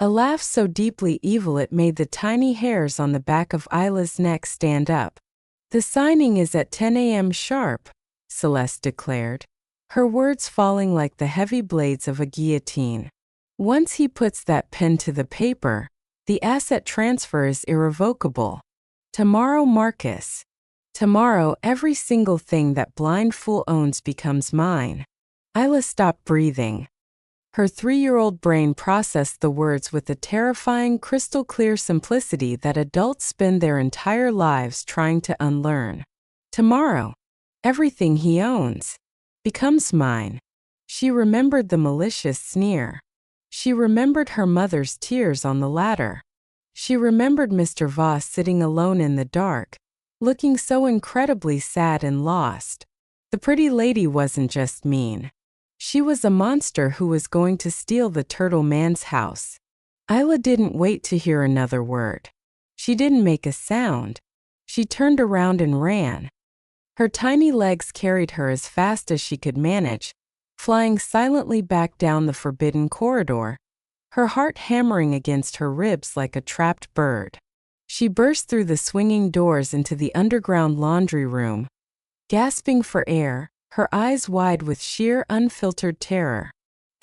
A laugh so deeply evil it made the tiny hairs on the back of Isla's neck stand up. "The signing is at 10 a.m. sharp," Celeste declared, her words falling like the heavy blades of a guillotine. "Once he puts that pen to the paper, the asset transfer is irrevocable. Tomorrow, Marcus. Tomorrow, every single thing that blind fool owns becomes mine." Isla stopped breathing. Her 3-year-old brain processed the words with the terrifying, crystal-clear simplicity that adults spend their entire lives trying to unlearn. "Tomorrow, everything he owns becomes mine." She remembered the malicious sneer. She remembered her mother's tears on the ladder. She remembered Mr. Voss sitting alone in the dark, looking so incredibly sad and lost. The pretty lady wasn't just mean. She was a monster who was going to steal the Turtle Man's house. Isla didn't wait to hear another word. She didn't make a sound. She turned around and ran. Her tiny legs carried her as fast as she could manage, flying silently back down the forbidden corridor, her heart hammering against her ribs like a trapped bird. She burst through the swinging doors into the underground laundry room, gasping for air, her eyes wide with sheer, unfiltered terror.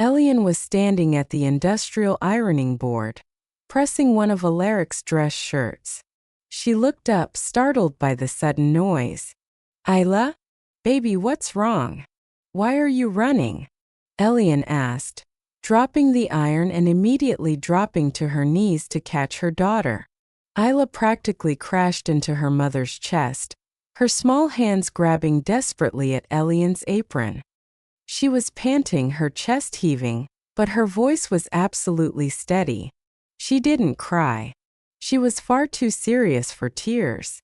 Elian was standing at the industrial ironing board, pressing one of Alaric's dress shirts. She looked up, startled by the sudden noise. "Isla? Baby, what's wrong? Why are you running?" Elian asked, dropping the iron and immediately dropping to her knees to catch her daughter. Isla practically crashed into her mother's chest, her small hands grabbing desperately at Elian's apron. She was panting, her chest heaving, but her voice was absolutely steady. She didn't cry. She was far too serious for tears.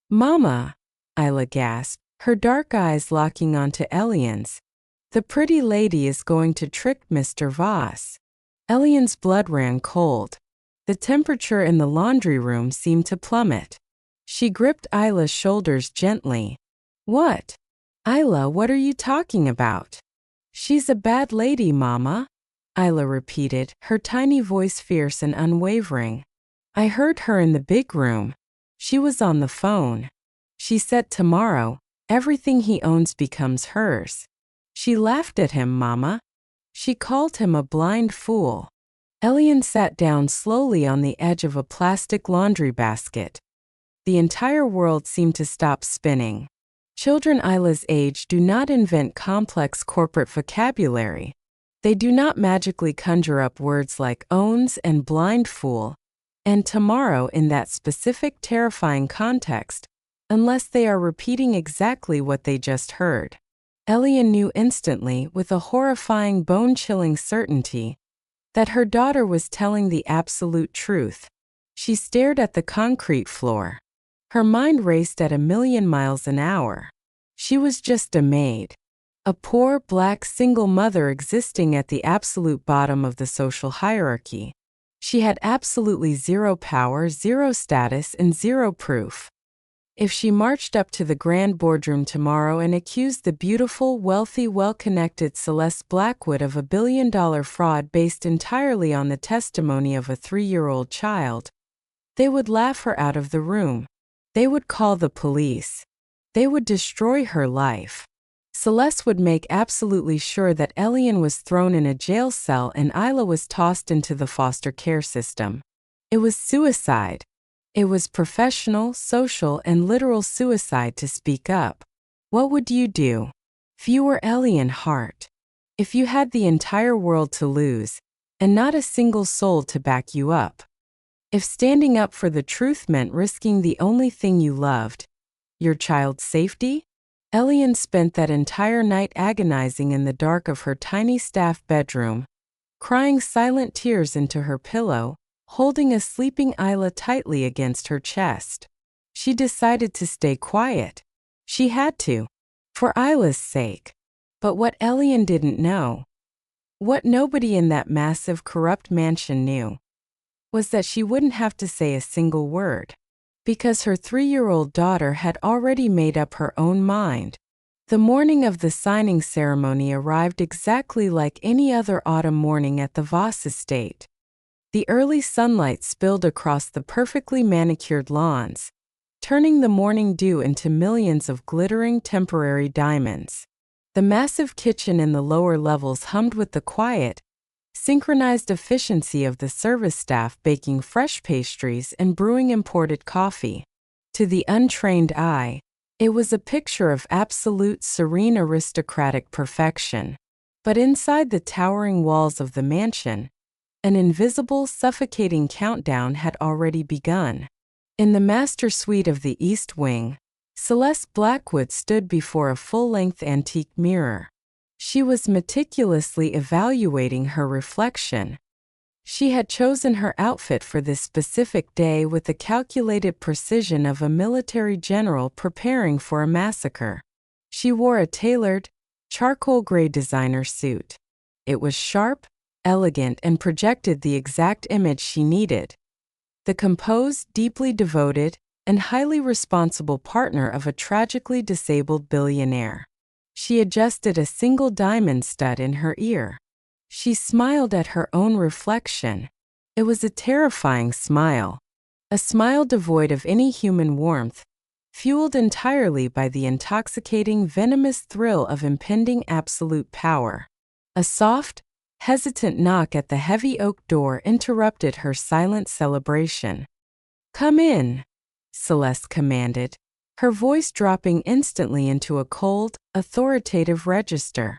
"Mama," Isla gasped, her dark eyes locking onto Elian's. "The pretty lady is going to trick Mr. Voss." Elian's blood ran cold. The temperature in the laundry room seemed to plummet. She gripped Isla's shoulders gently. What? Isla, what are you talking about? She's a bad lady, Mama, Isla repeated, her tiny voice fierce and unwavering. I heard her in the big room. She was on the phone. She said tomorrow, everything he owns becomes hers. She laughed at him, Mama. She called him a blind fool. Elian sat down slowly on the edge of a plastic laundry basket. The entire world seemed to stop spinning. Children Isla's age do not invent complex corporate vocabulary. They do not magically conjure up words like owns and blind fool, and tomorrow in that specific terrifying context, unless they are repeating exactly what they just heard. Elian knew instantly, with a horrifying bone-chilling certainty, that her daughter was telling the absolute truth. She stared at the concrete floor. Her mind raced at 1,000,000 miles an hour. She was just a maid. A poor, black, single mother existing at the absolute bottom of the social hierarchy. She had absolutely zero power, zero status, and zero proof. If she marched up to the grand boardroom tomorrow and accused the beautiful, wealthy, well-connected Celeste Blackwood of a billion-dollar fraud based entirely on the testimony of a 3-year-old child, they would laugh her out of the room. They would call the police. They would destroy her life. Celeste would make absolutely sure that Elian was thrown in a jail cell and Isla was tossed into the foster care system. It was suicide. It was professional, social, and literal suicide to speak up. What would you do? If you were Elian Hart? If you had the entire world to lose, and not a single soul to back you up? If standing up for the truth meant risking the only thing you loved, your child's safety? Elian spent that entire night agonizing in the dark of her tiny staff bedroom, crying silent tears into her pillow, holding a sleeping Isla tightly against her chest. She decided to stay quiet. She had to, for Isla's sake. But what Elian didn't know, what nobody in that massive, corrupt mansion knew, was that she wouldn't have to say a single word, because her 3-year-old daughter had already made up her own mind. The morning of the signing ceremony arrived exactly like any other autumn morning at the BUZ estate. The early sunlight spilled across the perfectly manicured lawns, turning the morning dew into millions of glittering temporary diamonds. The massive kitchen in the lower levels hummed with the quiet, synchronized efficiency of the service staff baking fresh pastries and brewing imported coffee. To the untrained eye, it was a picture of absolute, serene, aristocratic perfection. But inside the towering walls of the mansion, an invisible, suffocating countdown had already begun. In the master suite of the East Wing, Celeste Blackwood stood before a full-length antique mirror. She was meticulously evaluating her reflection. She had chosen her outfit for this specific day with the calculated precision of a military general preparing for a massacre. She wore a tailored, charcoal gray designer suit. It was sharp, elegant, and projected the exact image she needed. The composed, deeply devoted, and highly responsible partner of a tragically disabled billionaire. She adjusted a single diamond stud in her ear. She smiled at her own reflection. It was a terrifying smile. A smile devoid of any human warmth, fueled entirely by the intoxicating, venomous thrill of impending absolute power. A soft, hesitant knock at the heavy oak door interrupted her silent celebration. "Come in," Celeste commanded, her voice dropping instantly into a cold, authoritative register.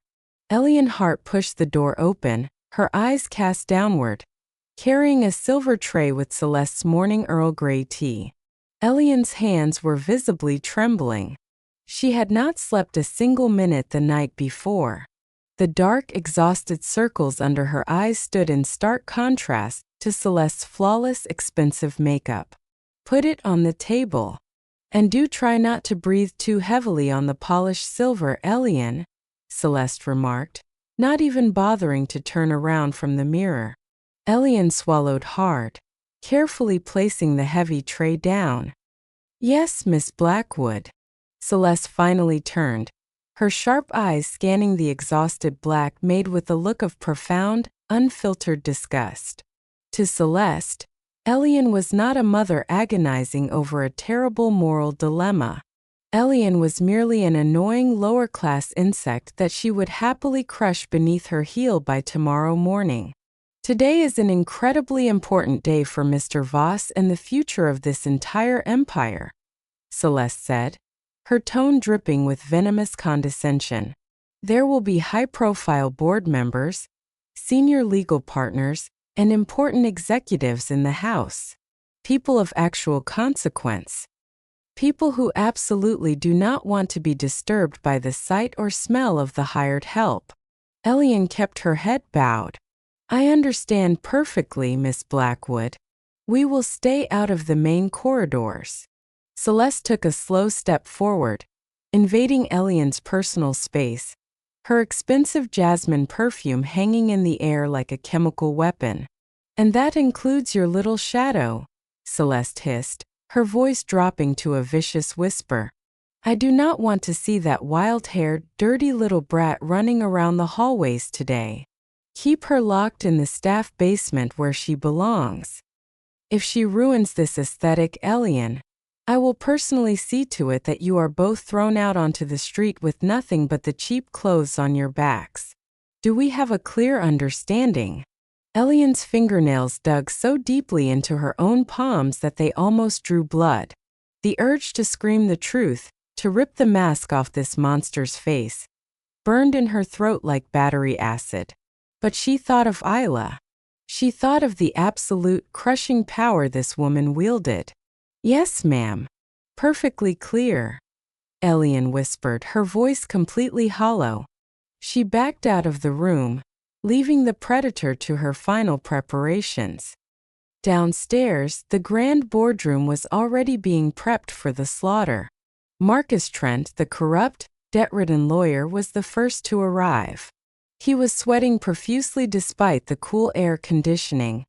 Elian Hart pushed the door open, her eyes cast downward, carrying a silver tray with Celeste's morning Earl Grey tea. Elian's hands were visibly trembling. She had not slept a single minute the night before. The dark, exhausted circles under her eyes stood in stark contrast to Celeste's flawless, expensive makeup. "Put it on the table. And do try not to breathe too heavily on the polished silver, Elian," Celeste remarked, not even bothering to turn around from the mirror. Elian swallowed hard. carefully placing the heavy tray down. "Yes, Miss Blackwood." Celeste finally turned, her sharp eyes scanning the exhausted Black maid with a look of profound, unfiltered disgust. To Celeste, Elian was not a mother agonizing over a terrible moral dilemma. Elian was merely an annoying lower-class insect that she would happily crush beneath her heel by tomorrow morning. "Today is an incredibly important day for Mr. Voss and the future of this entire empire," Celeste said, her tone dripping with venomous condescension. "There will be high-profile board members, senior legal partners, and important executives in the House. People of actual consequence. People who absolutely do not want to be disturbed by the sight or smell of the hired help." Elian kept her head bowed. "I understand perfectly, Miss Blackwood. We will stay out of the main corridors." Celeste took a slow step forward, invading Elian's personal space, her expensive jasmine perfume hanging in the air like a chemical weapon. "And that includes your little shadow," Celeste hissed, her voice dropping to a vicious whisper. "I do not want to see that wild-haired, dirty little brat running around the hallways today. Keep her locked in the staff basement where she belongs. If she ruins this aesthetic, Elian, I will personally see to it that you are both thrown out onto the street with nothing but the cheap clothes on your backs. Do we have a clear understanding?" Elian's fingernails dug so deeply into her own palms that they almost drew blood. The urge to scream the truth, to rip the mask off this monster's face, burned in her throat like battery acid. But she thought of Isla. She thought of the absolute, crushing power this woman wielded. "Yes, ma'am. Perfectly clear," Elian whispered, her voice completely hollow. She backed out of the room, leaving the predator to her final preparations. Downstairs, the grand boardroom was already being prepped for the slaughter. Marcus Trent, the corrupt, debt-ridden lawyer, was the first to arrive. He was sweating profusely despite the cool air conditioning,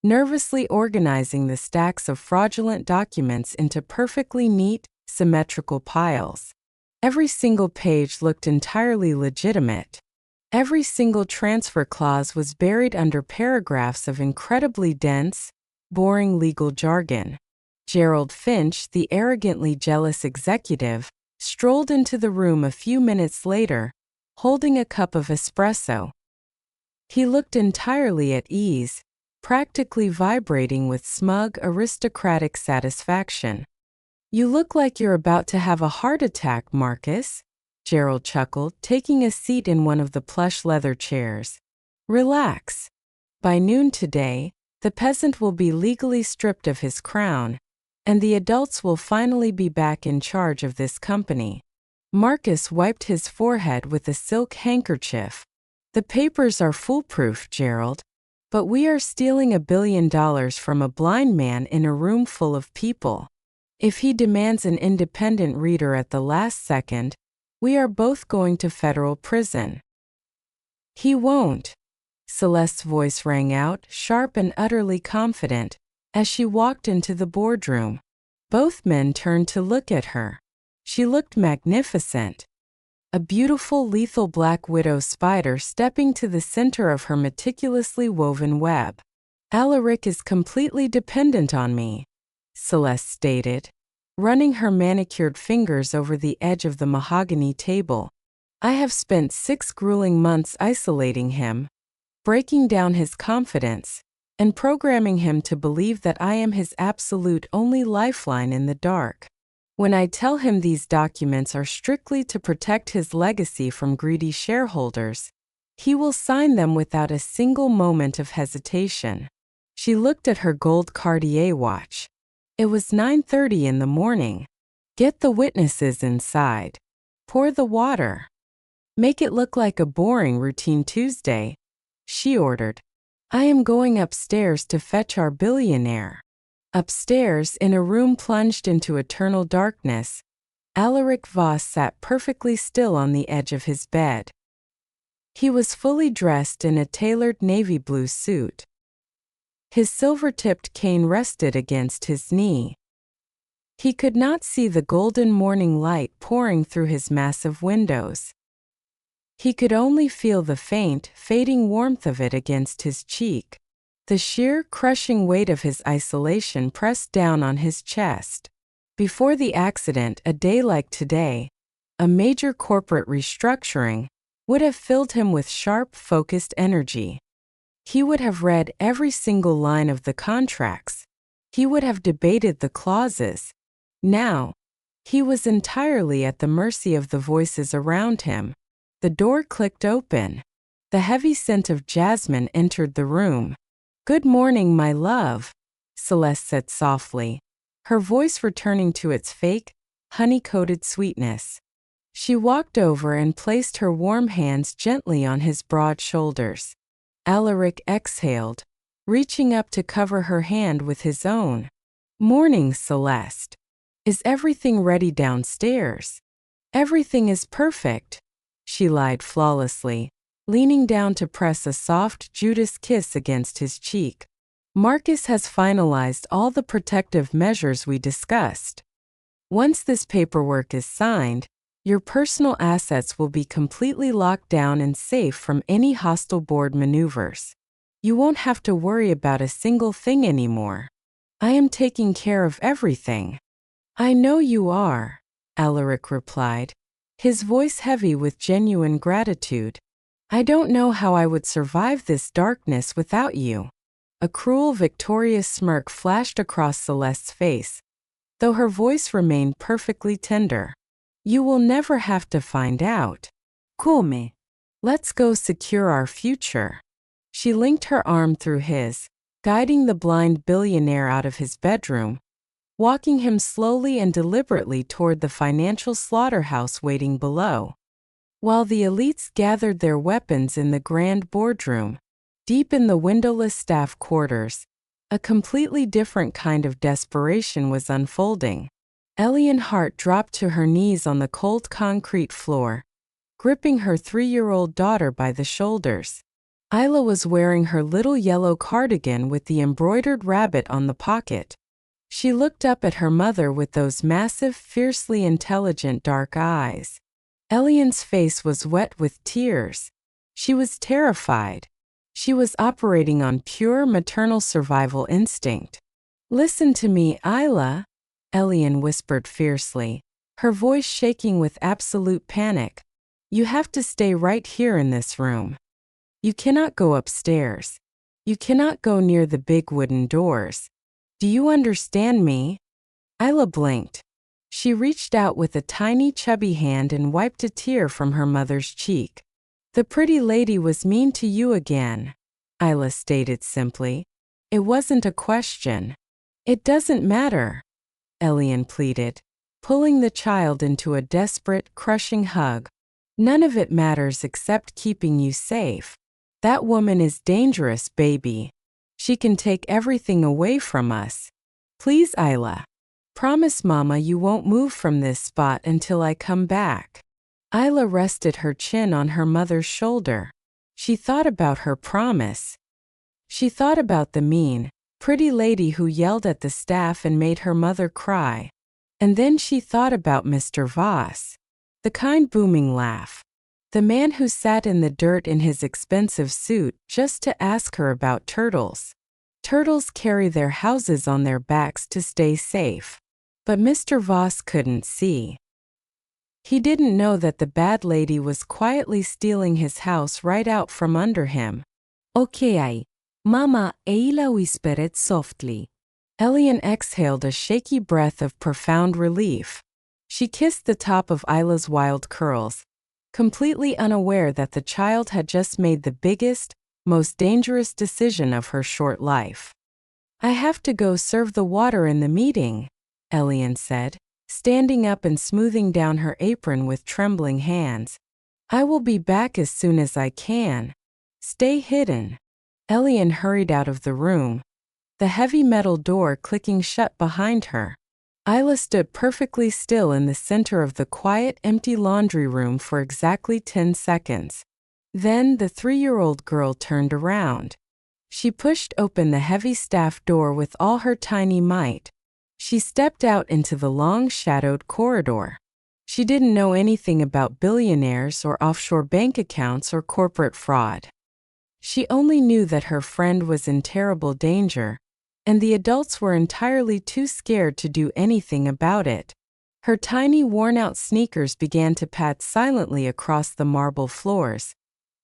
nervously organizing the stacks of fraudulent documents into perfectly neat, symmetrical piles. Every single page looked entirely legitimate. Every single transfer clause was buried under paragraphs of incredibly dense, boring legal jargon. Gerald Finch, the arrogantly jealous executive, strolled into the room a few minutes later, holding a cup of espresso. He looked entirely at ease, practically vibrating with smug, aristocratic satisfaction. "You look like you're about to have a heart attack, Marcus," Gerald chuckled, taking a seat in one of the plush leather chairs. "Relax. By noon today, the peasant will be legally stripped of his crown, and the adults will finally be back in charge of this company." Marcus wiped his forehead with a silk handkerchief. "The papers are foolproof, Gerald. But we are stealing $1 billion from a blind man in a room full of people. If he demands an independent reader at the last second, we are both going to federal prison." "He won't," Celeste's voice rang out, sharp and utterly confident, as she walked into the boardroom. Both men turned to look at her. She looked magnificent. A beautiful, lethal black widow spider stepping to the center of her meticulously woven web. "Alaric is completely dependent on me," Celeste stated, running her manicured fingers over the edge of the mahogany table. "I have spent 6 grueling months isolating him, breaking down his confidence, and programming him to believe that I am his absolute only lifeline in the dark. When I tell him these documents are strictly to protect his legacy from greedy shareholders, he will sign them without a single moment of hesitation." She looked at her gold Cartier watch. It was 9:30 in the morning. "Get the witnesses inside. Pour the water. Make it look like a boring routine Tuesday," she ordered. "I am going upstairs to fetch our billionaire." Upstairs, in a room plunged into eternal darkness, Alaric Voss sat perfectly still on the edge of his bed. He was fully dressed in a tailored navy blue suit. His silver-tipped cane rested against his knee. He could not see the golden morning light pouring through his massive windows. He could only feel the faint, fading warmth of it against his cheek. The sheer, crushing weight of his isolation pressed down on his chest. Before the accident, a day like today, a major corporate restructuring, would have filled him with sharp, focused energy. He would have read every single line of the contracts. He would have debated the clauses. Now, he was entirely at the mercy of the voices around him. The door clicked open. The heavy scent of jasmine entered the room. "Good morning, my love," Celeste said softly, her voice returning to its fake, honey-coated sweetness. She walked over and placed her warm hands gently on his broad shoulders. Alaric exhaled, reaching up to cover her hand with his own. "Morning, Celeste. Is everything ready downstairs?" "Everything is perfect," she lied flawlessly, leaning down to press a soft Judas kiss against his cheek. "Marcus has finalized all the protective measures we discussed. Once this paperwork is signed, your personal assets will be completely locked down and safe from any hostile board maneuvers. You won't have to worry about a single thing anymore. I am taking care of everything." "I know you are," Alaric replied, his voice heavy with genuine gratitude. "I don't know how I would survive this darkness without you." A cruel, victorious smirk flashed across Celeste's face, though her voice remained perfectly tender. "You will never have to find out." "Come. Let's go secure our future." She linked her arm through his, guiding the blind billionaire out of his bedroom, walking him slowly and deliberately toward the financial slaughterhouse waiting below. While the elites gathered their weapons in the grand boardroom, deep in the windowless staff quarters, a completely different kind of desperation was unfolding. Elian Hart dropped to her knees on the cold concrete floor, gripping her 3-year-old daughter by the shoulders. Isla was wearing her little yellow cardigan with the embroidered rabbit on the pocket. She looked up at her mother with those massive, fiercely intelligent dark eyes. Elian's face was wet with tears. She was terrified. She was operating on pure maternal survival instinct. "Listen to me, Isla," Elian whispered fiercely, her voice shaking with absolute panic. "You have to stay right here in this room. You cannot go upstairs. You cannot go near the big wooden doors. Do you understand me?" Isla blinked. She reached out with a tiny chubby hand and wiped a tear from her mother's cheek. "The pretty lady was mean to you again," Isla stated simply. "It wasn't a question." "It doesn't matter," Elian pleaded, pulling the child into a desperate, crushing hug. "None of it matters except keeping you safe. That woman is dangerous, baby. She can take everything away from us. Please, Isla. Promise Mama you won't move from this spot until I come back." Isla rested her chin on her mother's shoulder. She thought about her promise. She thought about the mean, pretty lady who yelled at the staff and made her mother cry. And then she thought about Mr. Voss. The kind booming laugh. The man who sat in the dirt in his expensive suit just to ask her about turtles. Turtles carry their houses on their backs to stay safe. But Mr. Voss couldn't see. He didn't know that the bad lady was quietly stealing his house right out from under him. "Okay, Mama," Ayla whispered softly. Elian exhaled a shaky breath of profound relief. She kissed the top of Isla's wild curls, completely unaware that the child had just made the biggest, most dangerous decision of her short life. "I have to go serve the water in the meeting," Elian said, standing up and smoothing down her apron with trembling hands. "I will be back as soon as I can. Stay hidden." Elian hurried out of the room, the heavy metal door clicking shut behind her. Isla stood perfectly still in the center of the quiet, empty laundry room for exactly 10 seconds. Then the 3-year-old girl turned around. She pushed open the heavy staff door with all her tiny might. She stepped out into the long, shadowed corridor. She didn't know anything about billionaires or offshore bank accounts or corporate fraud. She only knew that her friend was in terrible danger, and the adults were entirely too scared to do anything about it. Her tiny worn-out sneakers began to pad silently across the marble floors,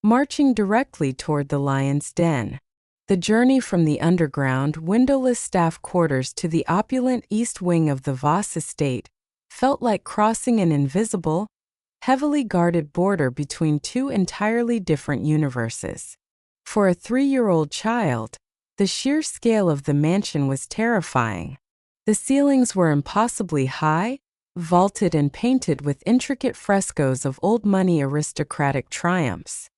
marching directly toward the lion's den. The journey from the underground, windowless staff quarters to the opulent east wing of the BUZ estate felt like crossing an invisible, heavily guarded border between two entirely different universes. For a 3-year-old child, the sheer scale of the mansion was terrifying. The ceilings were impossibly high, vaulted and painted with intricate frescoes of old-money aristocratic triumphs.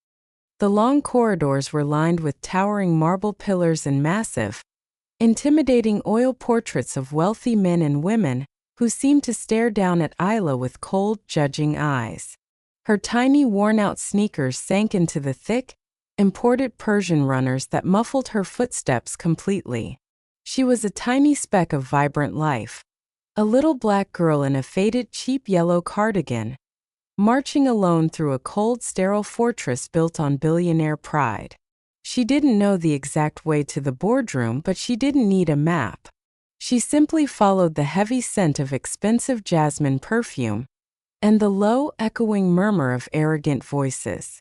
The long corridors were lined with towering marble pillars and massive, intimidating oil portraits of wealthy men and women who seemed to stare down at Isla with cold, judging eyes. Her tiny, worn-out sneakers sank into the thick, imported Persian runners that muffled her footsteps completely. She was a tiny speck of vibrant life, a little black girl in a faded, cheap yellow cardigan, marching alone through a cold, sterile fortress built on billionaire pride. She didn't know the exact way to the boardroom, but she didn't need a map. She simply followed the heavy scent of expensive jasmine perfume and the low, echoing murmur of arrogant voices.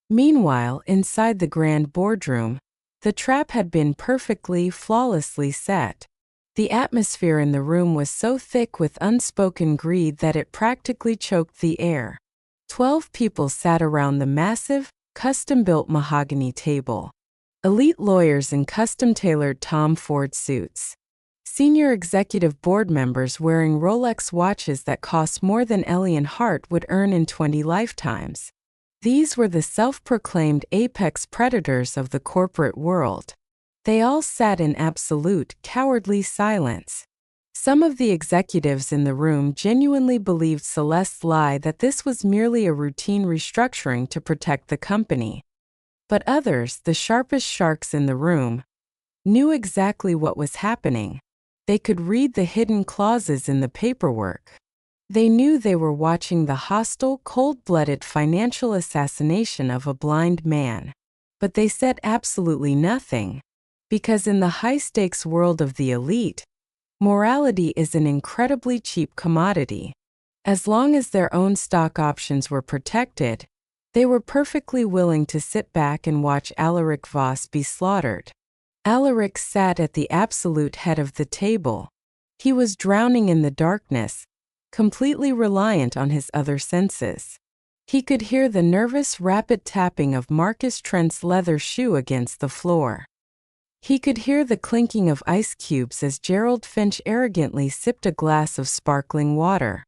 Meanwhile, inside the grand boardroom, the trap had been perfectly, flawlessly set. The atmosphere in the room was so thick with unspoken greed that it practically choked the air. 12 people sat around the massive, custom-built mahogany table. Elite lawyers in custom-tailored Tom Ford suits. Senior executive board members wearing Rolex watches that cost more than Elian Hart would earn in 20 lifetimes. These were the self-proclaimed apex predators of the corporate world. They all sat in absolute, cowardly silence. Some of the executives in the room genuinely believed Celeste's lie that this was merely a routine restructuring to protect the company. But others, the sharpest sharks in the room, knew exactly what was happening. They could read the hidden clauses in the paperwork. They knew they were watching the hostile, cold-blooded financial assassination of a blind man. But they said absolutely nothing, because in the high-stakes world of the elite, morality is an incredibly cheap commodity. As long as their own stock options were protected, they were perfectly willing to sit back and watch Alaric Voss be slaughtered. Alaric sat at the absolute head of the table. He was drowning in the darkness, completely reliant on his other senses. He could hear the nervous, rapid tapping of Marcus Trent's leather shoe against the floor. He could hear the clinking of ice cubes as Gerald Finch arrogantly sipped a glass of sparkling water.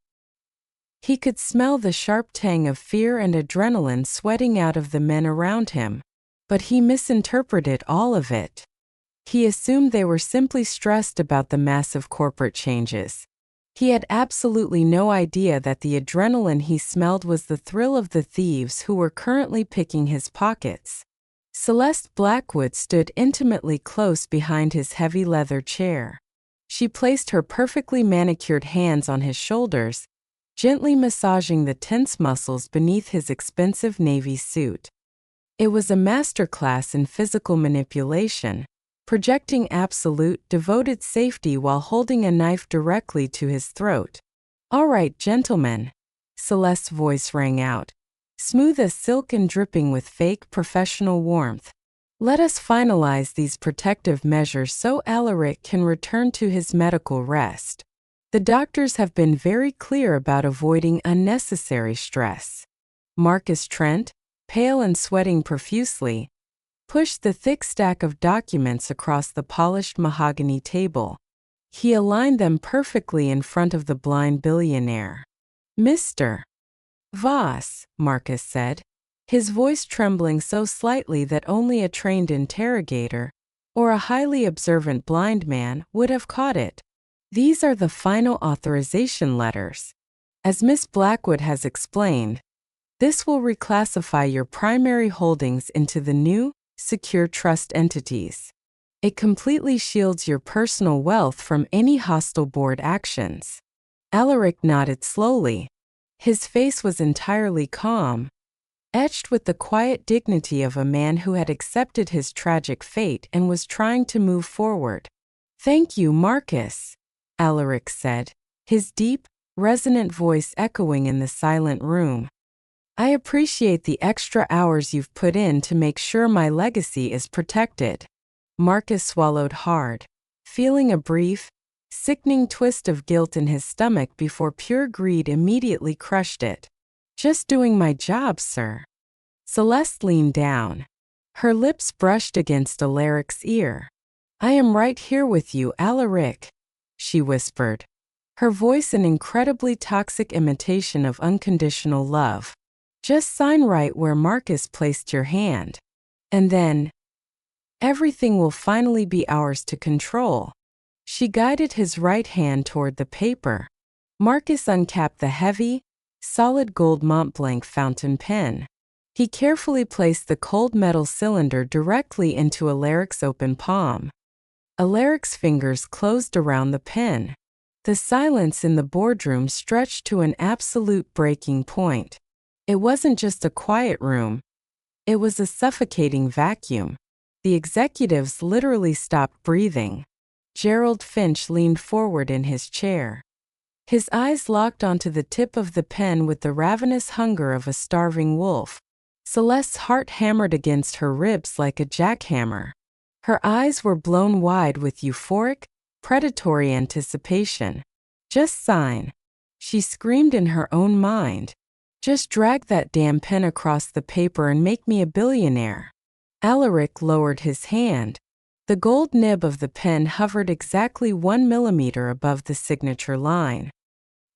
He could smell the sharp tang of fear and adrenaline sweating out of the men around him, but he misinterpreted all of it. He assumed they were simply stressed about the massive corporate changes. He had absolutely no idea that the adrenaline he smelled was the thrill of the thieves who were currently picking his pockets. Celeste Blackwood stood intimately close behind his heavy leather chair. She placed her perfectly manicured hands on his shoulders, gently massaging the tense muscles beneath his expensive navy suit. It was a masterclass in physical manipulation, projecting absolute, devoted safety while holding a knife directly to his throat. "All right, gentlemen," Celeste's voice rang out, smooth as silk and dripping with fake professional warmth. "Let us finalize these protective measures so Alaric can return to his medical rest. The doctors have been very clear about avoiding unnecessary stress." Marcus Trent, pale and sweating profusely, pushed the thick stack of documents across the polished mahogany table. He aligned them perfectly in front of the blind billionaire. "Mr. Voss," Marcus said, his voice trembling so slightly that only a trained interrogator or a highly observant blind man would have caught it. "These are the final authorization letters. As Miss Blackwood has explained, this will reclassify your primary holdings into the new, secure trust entities. It completely shields your personal wealth from any hostile board actions. Alaric nodded slowly. His face was entirely calm, etched with the quiet dignity of a man who had accepted his tragic fate and was trying to move forward. "Thank you, Marcus," Alaric said, his deep, resonant voice echoing in the silent room. "I appreciate the extra hours you've put in to make sure my legacy is protected." Marcus swallowed hard, feeling a brief, sickening twist of guilt in his stomach before pure greed immediately crushed it. "Just doing my job, sir." Celeste leaned down. Her lips brushed against Alaric's ear. "I am right here with you, Alaric," she whispered, her voice an incredibly toxic imitation of unconditional love. "Just sign right where Marcus placed your hand. And then everything will finally be ours to control." She guided his right hand toward the paper. Marcus uncapped the heavy, solid gold Montblanc fountain pen. He carefully placed the cold metal cylinder directly into Alaric's open palm. Alaric's fingers closed around the pen. The silence in the boardroom stretched to an absolute breaking point. It wasn't just a quiet room. It was a suffocating vacuum. The executives literally stopped breathing. Gerald Finch leaned forward in his chair. His eyes locked onto the tip of the pen with the ravenous hunger of a starving wolf. Celeste's heart hammered against her ribs like a jackhammer. Her eyes were blown wide with euphoric, predatory anticipation. "Just sign," she screamed in her own mind. "Just drag that damn pen across the paper and make me a billionaire." Alaric lowered his hand. The gold nib of the pen hovered exactly 1 millimeter above the signature line.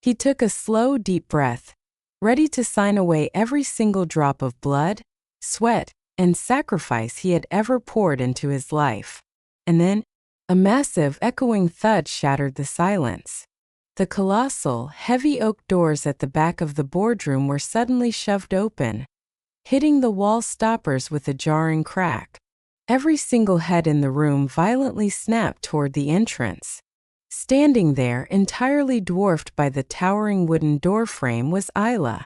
He took a slow, deep breath, ready to sign away every single drop of blood, sweat, and sacrifice he had ever poured into his life. And then, a massive, echoing thud shattered the silence. The colossal, heavy oak doors at the back of the boardroom were suddenly shoved open, hitting the wall stoppers with a jarring crack. Every single head in the room violently snapped toward the entrance. Standing there, entirely dwarfed by the towering wooden doorframe, was Isla.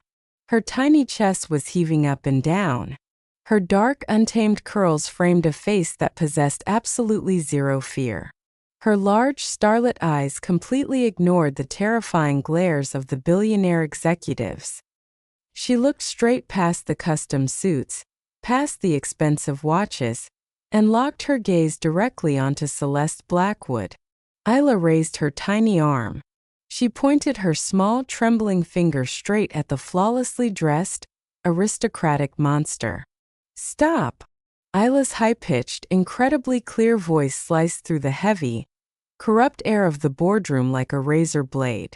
Her tiny chest was heaving up and down. Her dark, untamed curls framed a face that possessed absolutely zero fear. Her large, starlit eyes completely ignored the terrifying glares of the billionaire executives. She looked straight past the custom suits, past the expensive watches, and locked her gaze directly onto Celeste Blackwood. Isla raised her tiny arm. She pointed her small, trembling finger straight at the flawlessly dressed, aristocratic monster. "Stop!" Isla's high-pitched, incredibly clear voice sliced through the heavy, corrupt air of the boardroom like a razor blade.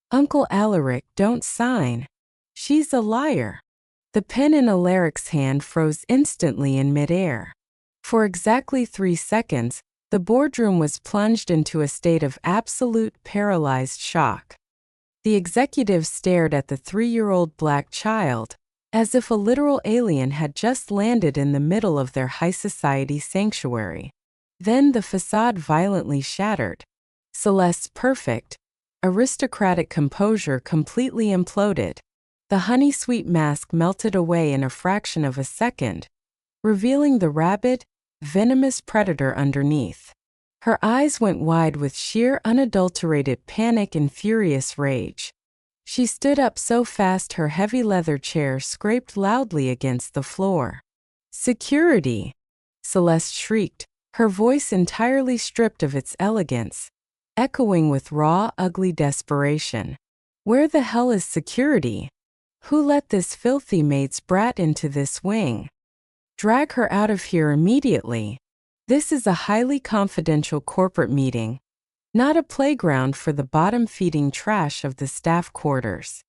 "Uncle Alaric, don't sign. She's a liar." The pen in Alaric's hand froze instantly in midair. For exactly 3 seconds, the boardroom was plunged into a state of absolute paralyzed shock. The executives stared at the 3-year-old black child, as if a literal alien had just landed in the middle of their high society sanctuary. Then the facade violently shattered. Celeste's perfect, aristocratic composure completely imploded. The honey-sweet mask melted away in a fraction of a second, revealing the rabid, venomous predator underneath. Her eyes went wide with sheer unadulterated panic and furious rage. She stood up so fast her heavy leather chair scraped loudly against the floor. "Security!" Celeste shrieked, her voice entirely stripped of its elegance, echoing with raw, ugly desperation. "Where the hell is security? Who let this filthy maid's brat into this wing? Drag her out of here immediately. This is a highly confidential corporate meeting, not a playground for the bottom-feeding trash of the staff quarters."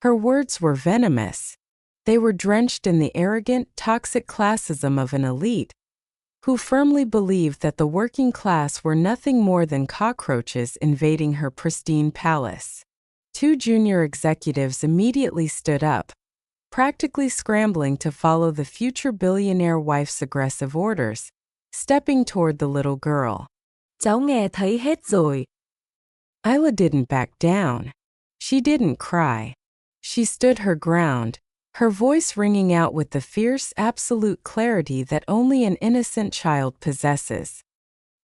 Her words were venomous. They were drenched in the arrogant, toxic classism of an elite who firmly believed that the working class were nothing more than cockroaches invading her pristine palace. 2 junior executives immediately stood up, practically scrambling to follow the future billionaire wife's aggressive orders, stepping toward the little girl. Cháu nghe thấy hết rồi. Isla didn't back down. She didn't cry. She stood her ground, her voice ringing out with the fierce, absolute clarity that only an innocent child possesses.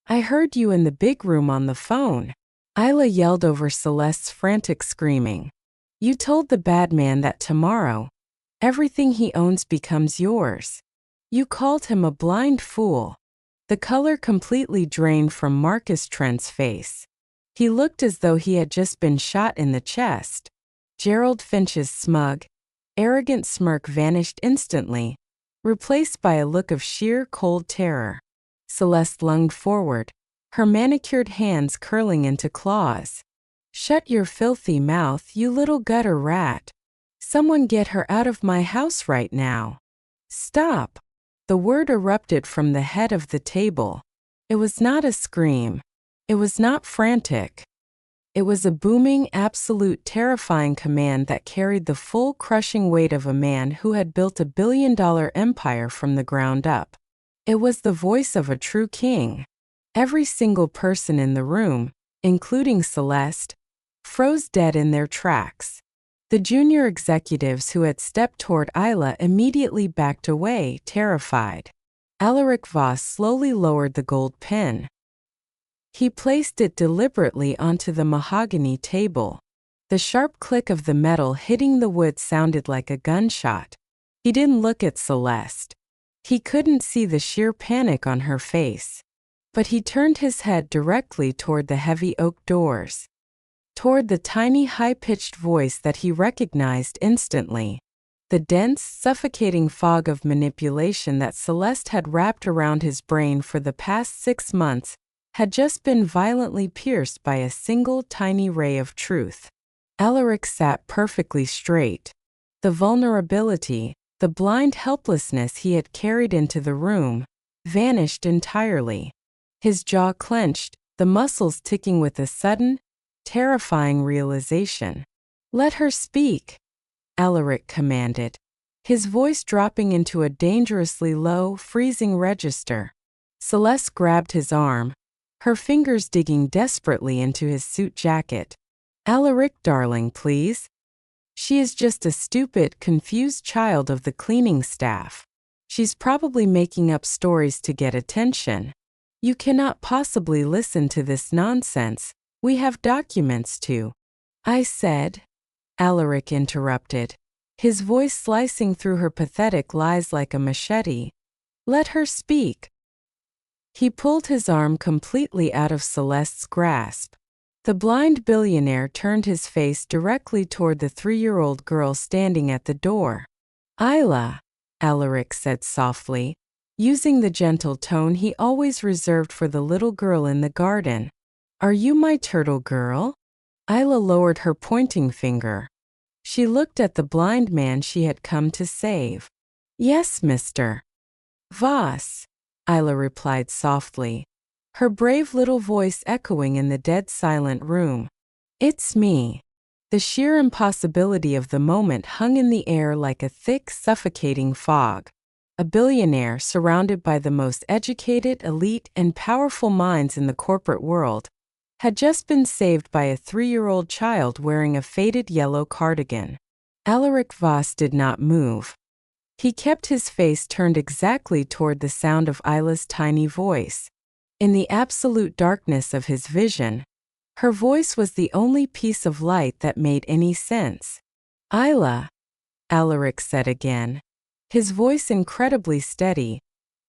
I heard you in the big room on the phone. Isla yelled over Celeste's frantic screaming. You told the bad man that tomorrow, everything he owns becomes yours. You called him a blind fool. The color completely drained from Marcus Trent's face. He looked as though he had just been shot in the chest. Gerald Finch's smug, arrogant smirk vanished instantly, replaced by a look of sheer cold terror. Celeste lunged forward, her manicured hands curling into claws. Shut your filthy mouth, you little gutter rat. Someone get her out of my house right now. Stop! The word erupted from the head of the table. It was not a scream. It was not frantic. It was a booming, absolute, terrifying command that carried the full, crushing weight of a man who had built a billion-dollar empire from the ground up. It was the voice of a true king. Every single person in the room, including Celeste, froze dead in their tracks. The junior executives who had stepped toward Isla immediately backed away, terrified. Alaric Voss slowly lowered the gold pen. He placed it deliberately onto the mahogany table. The sharp click of the metal hitting the wood sounded like a gunshot. He didn't look at Celeste. He couldn't see the sheer panic on her face. But he turned his head directly toward the heavy oak doors. Toward the tiny, high-pitched voice that he recognized instantly. The dense, suffocating fog of manipulation that Celeste had wrapped around his brain for the past 6 months had just been violently pierced by a single tiny ray of truth. Alaric sat perfectly straight. The vulnerability, the blind helplessness he had carried into the room, vanished entirely. His jaw clenched, the muscles ticking with a sudden, terrifying realization. Let her speak, Alaric commanded, his voice dropping into a dangerously low, freezing register. Celeste grabbed his arm, her fingers digging desperately into his suit jacket. Alaric, darling, please. She is just a stupid, confused child of the cleaning staff. She's probably making up stories to get attention. You cannot possibly listen to this nonsense. We have documents to. I said, Alaric interrupted, his voice slicing through her pathetic lies like a machete. Let her speak. He pulled his arm completely out of Celeste's grasp. The blind billionaire turned his face directly toward the 3-year-old girl standing at the door. Isla, Alaric said softly, using the gentle tone he always reserved for the little girl in the garden. Are you my turtle girl? Isla lowered her pointing finger. She looked at the blind man she had come to save. Yes, Mr. Voss, Isla replied softly, her brave little voice echoing in the dead silent room. It's me. The sheer impossibility of the moment hung in the air like a thick, suffocating fog. A billionaire surrounded by the most educated, elite, and powerful minds in the corporate world had just been saved by a 3-year-old child wearing a faded yellow cardigan. Alaric Voss did not move. He kept his face turned exactly toward the sound of Isla's tiny voice. In the absolute darkness of his vision, her voice was the only piece of light that made any sense. Isla, Alaric said again, his voice incredibly steady,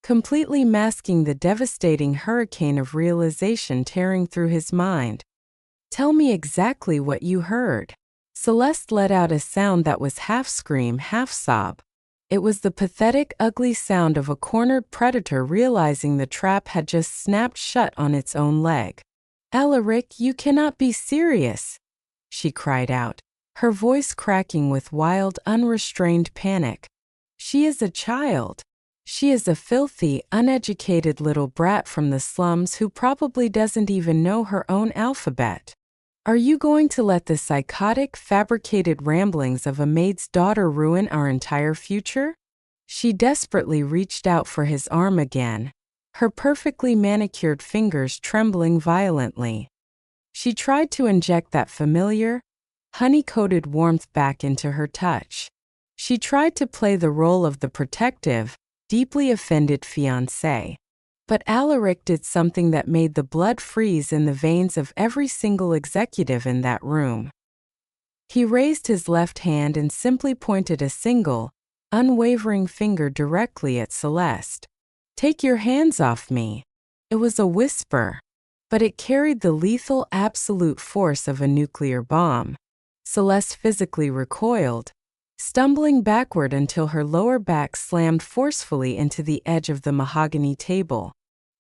completely masking the devastating hurricane of realization tearing through his mind. Tell me exactly what you heard. Celeste let out a sound that was half scream, half sob. It was the pathetic, ugly sound of a cornered predator realizing the trap had just snapped shut on its own leg. Alaric, you cannot be serious, she cried out, her voice cracking with wild, unrestrained panic. She is a child. She is a filthy, uneducated little brat from the slums who probably doesn't even know her own alphabet. Are you going to let the psychotic, fabricated ramblings of a maid's daughter ruin our entire future? She desperately reached out for his arm again, her perfectly manicured fingers trembling violently. She tried to inject that familiar, honey-coated warmth back into her touch. She tried to play the role of the protective, deeply offended fiancé. But Alaric did something that made the blood freeze in the veins of every single executive in that room. He raised his left hand and simply pointed a single, unwavering finger directly at Celeste. "Take your hands off me." It was a whisper, but it carried the lethal absolute force of a nuclear bomb. Celeste physically recoiled, stumbling backward until her lower back slammed forcefully into the edge of the mahogany table.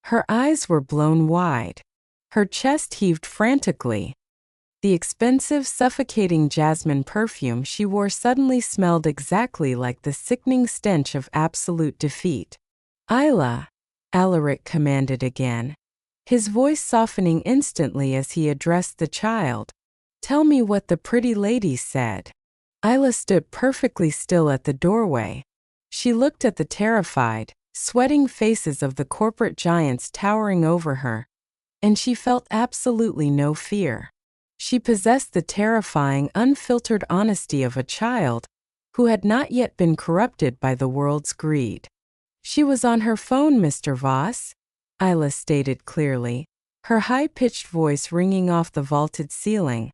Her eyes were blown wide. Her chest heaved frantically. The expensive, suffocating jasmine perfume she wore suddenly smelled exactly like the sickening stench of absolute defeat. "Isla," Alaric commanded again, his voice softening instantly as he addressed the child. "Tell me what the pretty lady said." Isla stood perfectly still at the doorway. She looked at the terrified, sweating faces of the corporate giants towering over her, and she felt absolutely no fear. She possessed the terrifying, unfiltered honesty of a child who had not yet been corrupted by the world's greed. "She was on her phone, Mr. Voss," Isla stated clearly, her high-pitched voice ringing off the vaulted ceiling.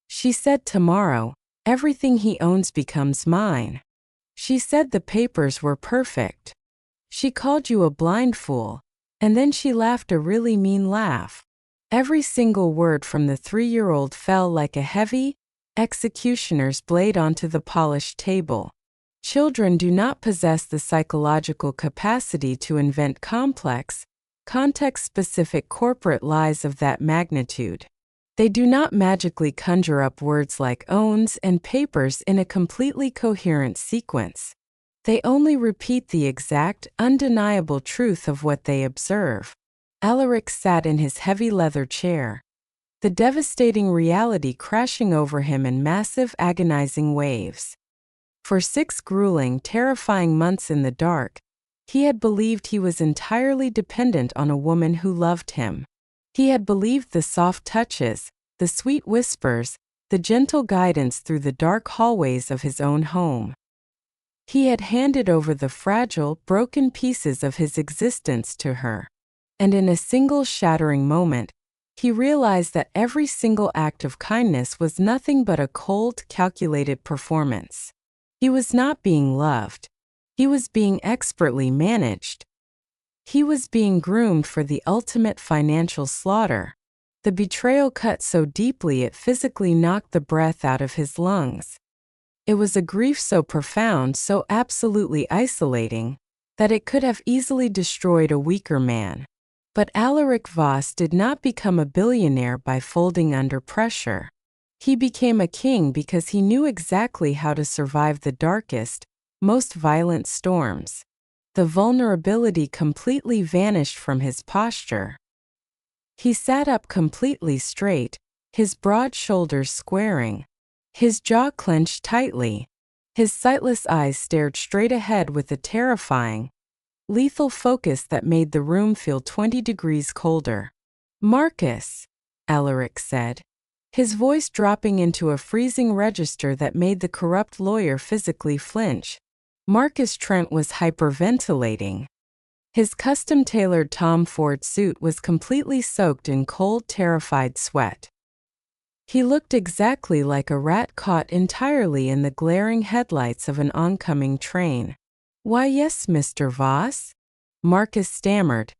"She said tomorrow, everything he owns becomes mine. She said the papers were perfect. She called you a blind fool, and then she laughed a really mean laugh." Every single word from the 3-year-old fell like a heavy, executioner's blade onto the polished table. Children do not possess the psychological capacity to invent complex, context-specific corporate lies of that magnitude. They do not magically conjure up words like owns and papers in a completely coherent sequence. They only repeat the exact, undeniable truth of what they observe. Alaric sat in his heavy leather chair, the devastating reality crashing over him in massive, agonizing waves. For 6 grueling, terrifying months in the dark, he had believed he was entirely dependent on a woman who loved him. He had believed the soft touches, the sweet whispers, the gentle guidance through the dark hallways of his own home. He had handed over the fragile, broken pieces of his existence to her. And in a single shattering moment, he realized that every single act of kindness was nothing but a cold, calculated performance. He was not being loved. He was being expertly managed. He was being groomed for the ultimate financial slaughter. The betrayal cut so deeply it physically knocked the breath out of his lungs. It was a grief so profound, so absolutely isolating, that it could have easily destroyed a weaker man. But Alaric Voss did not become a billionaire by folding under pressure. He became a king because he knew exactly how to survive the darkest, most violent storms. The vulnerability completely vanished from his posture. He sat up completely straight, his broad shoulders squaring, his jaw clenched tightly. His sightless eyes stared straight ahead with a terrifying, lethal focus that made the room feel 20 degrees colder. "Marcus," Alaric said, his voice dropping into a freezing register that made the corrupt lawyer physically flinch. Marcus Trent was hyperventilating. His custom-tailored Tom Ford suit was completely soaked in cold, terrified sweat. He looked exactly like a rat caught entirely in the glaring headlights of an oncoming train. "Why, yes, Mr. Voss," Marcus stammered,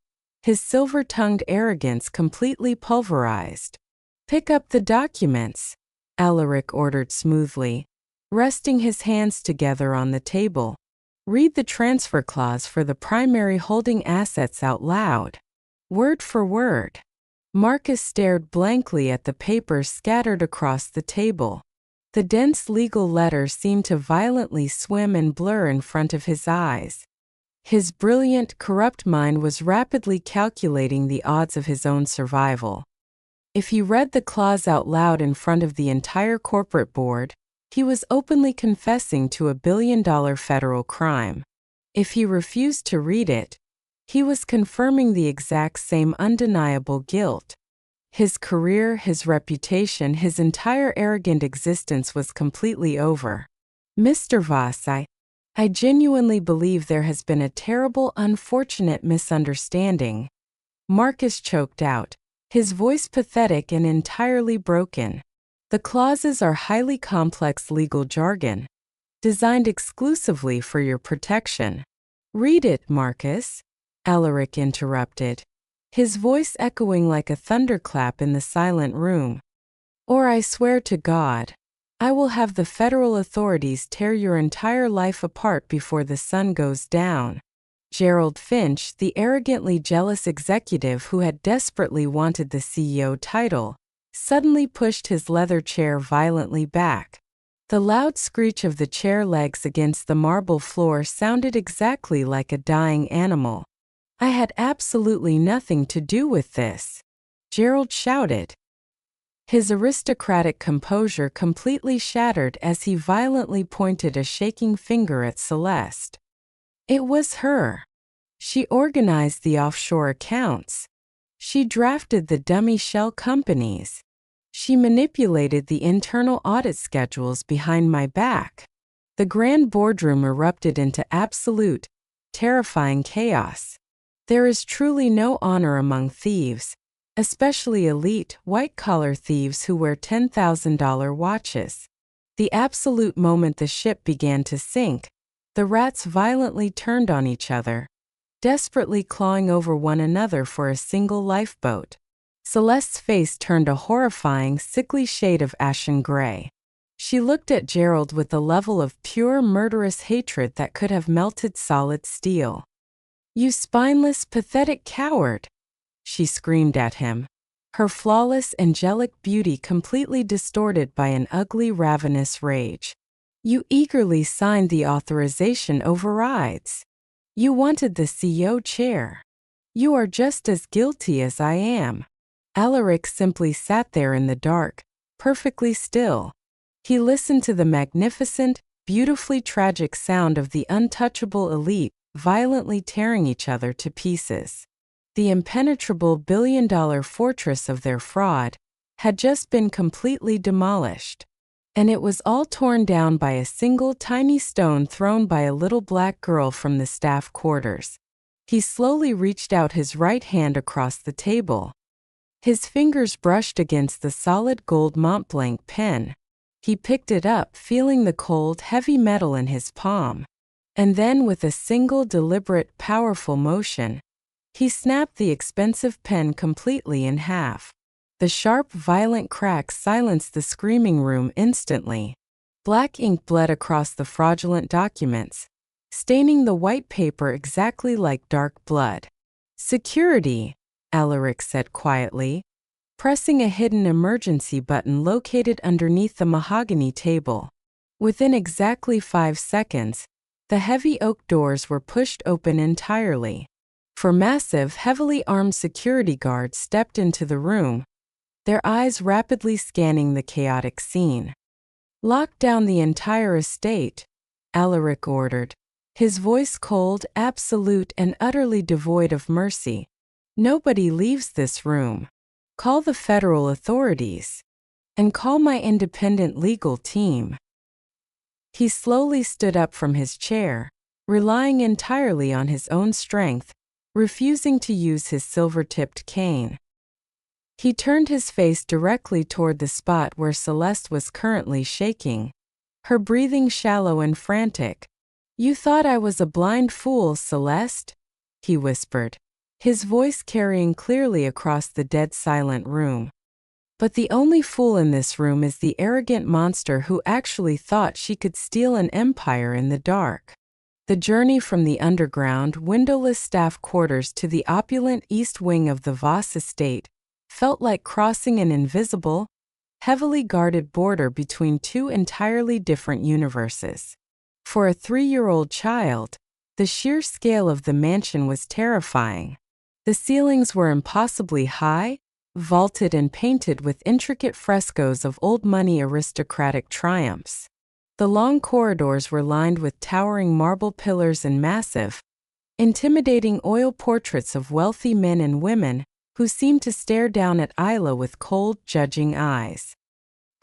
his silver-tongued arrogance completely pulverized. "Pick up the documents," Alaric ordered smoothly, resting his hands together on the table. "Read the transfer clause for the primary holding assets out loud. Word for word." Marcus stared blankly at the papers scattered across the table. The dense legal letters seemed to violently swim and blur in front of his eyes. His brilliant, corrupt mind was rapidly calculating the odds of his own survival. If he read the clause out loud in front of the entire corporate board, he was openly confessing to a billion-dollar federal crime. If he refused to read it, he was confirming the exact same undeniable guilt. His career, his reputation, his entire arrogant existence was completely over. Mr. Voss, I genuinely believe there has been a terrible, unfortunate misunderstanding. Marcus choked out, his voice pathetic and entirely broken. The clauses are highly complex legal jargon, designed exclusively for your protection. Read it, Marcus, Alaric interrupted, his voice echoing like a thunderclap in the silent room. Or I swear to God, I will have the federal authorities tear your entire life apart before the sun goes down. Gerald Finch, the arrogantly jealous executive who had desperately wanted the CEO title, suddenly pushed his leather chair violently back. The loud screech of the chair legs against the marble floor sounded exactly like a dying animal. I had absolutely nothing to do with this, Gerald shouted. His aristocratic composure completely shattered as he violently pointed a shaking finger at Celeste. It was her. She organized the offshore accounts. She drafted the dummy shell companies. She manipulated the internal audit schedules behind my back. The grand boardroom erupted into absolute, terrifying chaos. There is truly no honor among thieves, especially elite, white-collar thieves who wear $10,000 watches. The absolute moment the ship began to sink, the rats violently turned on each other, desperately clawing over one another for a single lifeboat. Celeste's face turned a horrifying, sickly shade of ashen gray. She looked at Gerald with a level of pure, murderous hatred that could have melted solid steel. You spineless, pathetic coward! She screamed at him, her flawless, angelic beauty completely distorted by an ugly, ravenous rage. You eagerly signed the authorization overrides. You wanted the CEO chair. You are just as guilty as I am. Alaric simply sat there in the dark, perfectly still. He listened to the magnificent, beautifully tragic sound of the untouchable elite violently tearing each other to pieces. The impenetrable billion-dollar fortress of their fraud had just been completely demolished, and it was all torn down by a single tiny stone thrown by a little black girl from the staff quarters. He slowly reached out his right hand across the table. His fingers brushed against the solid gold Montblanc pen. He picked it up, feeling the cold, heavy metal in his palm. And then, with a single deliberate, powerful motion, he snapped the expensive pen completely in half. The sharp, violent crack silenced the screaming room instantly. Black ink bled across the fraudulent documents, staining the white paper exactly like dark blood. Security, Alaric said quietly, pressing a hidden emergency button located underneath the mahogany table. Within exactly 5 seconds, the heavy oak doors were pushed open entirely. Four massive, heavily armed security guards stepped into the room, their eyes rapidly scanning the chaotic scene. Lock down the entire estate, Alaric ordered, his voice cold, absolute, and utterly devoid of mercy. Nobody leaves this room. Call the federal authorities. And call my independent legal team. He slowly stood up from his chair, relying entirely on his own strength, refusing to use his silver-tipped cane. He turned his face directly toward the spot where Celeste was currently shaking, her breathing shallow and frantic. You thought I was a blind fool, Celeste? He whispered, his voice carrying clearly across the dead silent room. But the only fool in this room is the arrogant monster who actually thought she could steal an empire in the dark. The journey from the underground, windowless staff quarters to the opulent east wing of the Voss estate felt like crossing an invisible, heavily guarded border between two entirely different universes. For a 3-year-old child, the sheer scale of the mansion was terrifying. The ceilings were impossibly high, vaulted and painted with intricate frescoes of old money aristocratic triumphs. The long corridors were lined with towering marble pillars and massive, intimidating oil portraits of wealthy men and women who seemed to stare down at Isla with cold, judging eyes.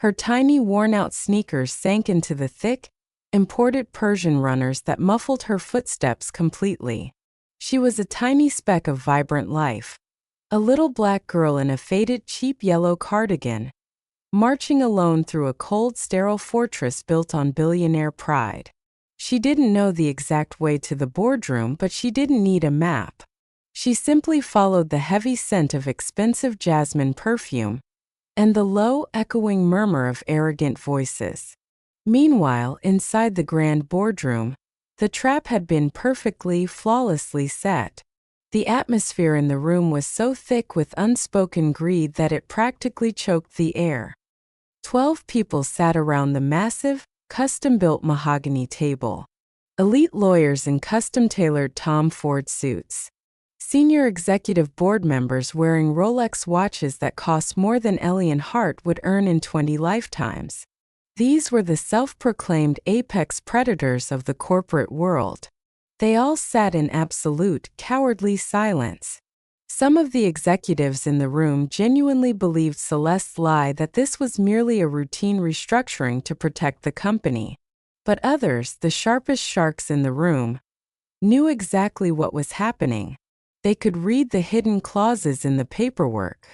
Her tiny, worn-out sneakers sank into the thick, imported Persian runners that muffled her footsteps completely. She was a tiny speck of vibrant life, a little black girl in a faded, cheap yellow cardigan, marching alone through a cold, sterile fortress built on billionaire pride. She didn't know the exact way to the boardroom, but she didn't need a map. She simply followed the heavy scent of expensive jasmine perfume and the low, echoing murmur of arrogant voices. Meanwhile, inside the grand boardroom, the trap had been perfectly, flawlessly set. The atmosphere in the room was so thick with unspoken greed that it practically choked the air. 12 people sat around the massive, custom-built mahogany table. Elite lawyers in custom-tailored Tom Ford suits. Senior executive board members wearing Rolex watches that cost more than Elian Hart would earn in 20 lifetimes. These were the self-proclaimed apex predators of the corporate world. They all sat in absolute, cowardly silence. Some of the executives in the room genuinely believed Celeste's lie that this was merely a routine restructuring to protect the company. But others, the sharpest sharks in the room, knew exactly what was happening. They could read the hidden clauses in the paperwork.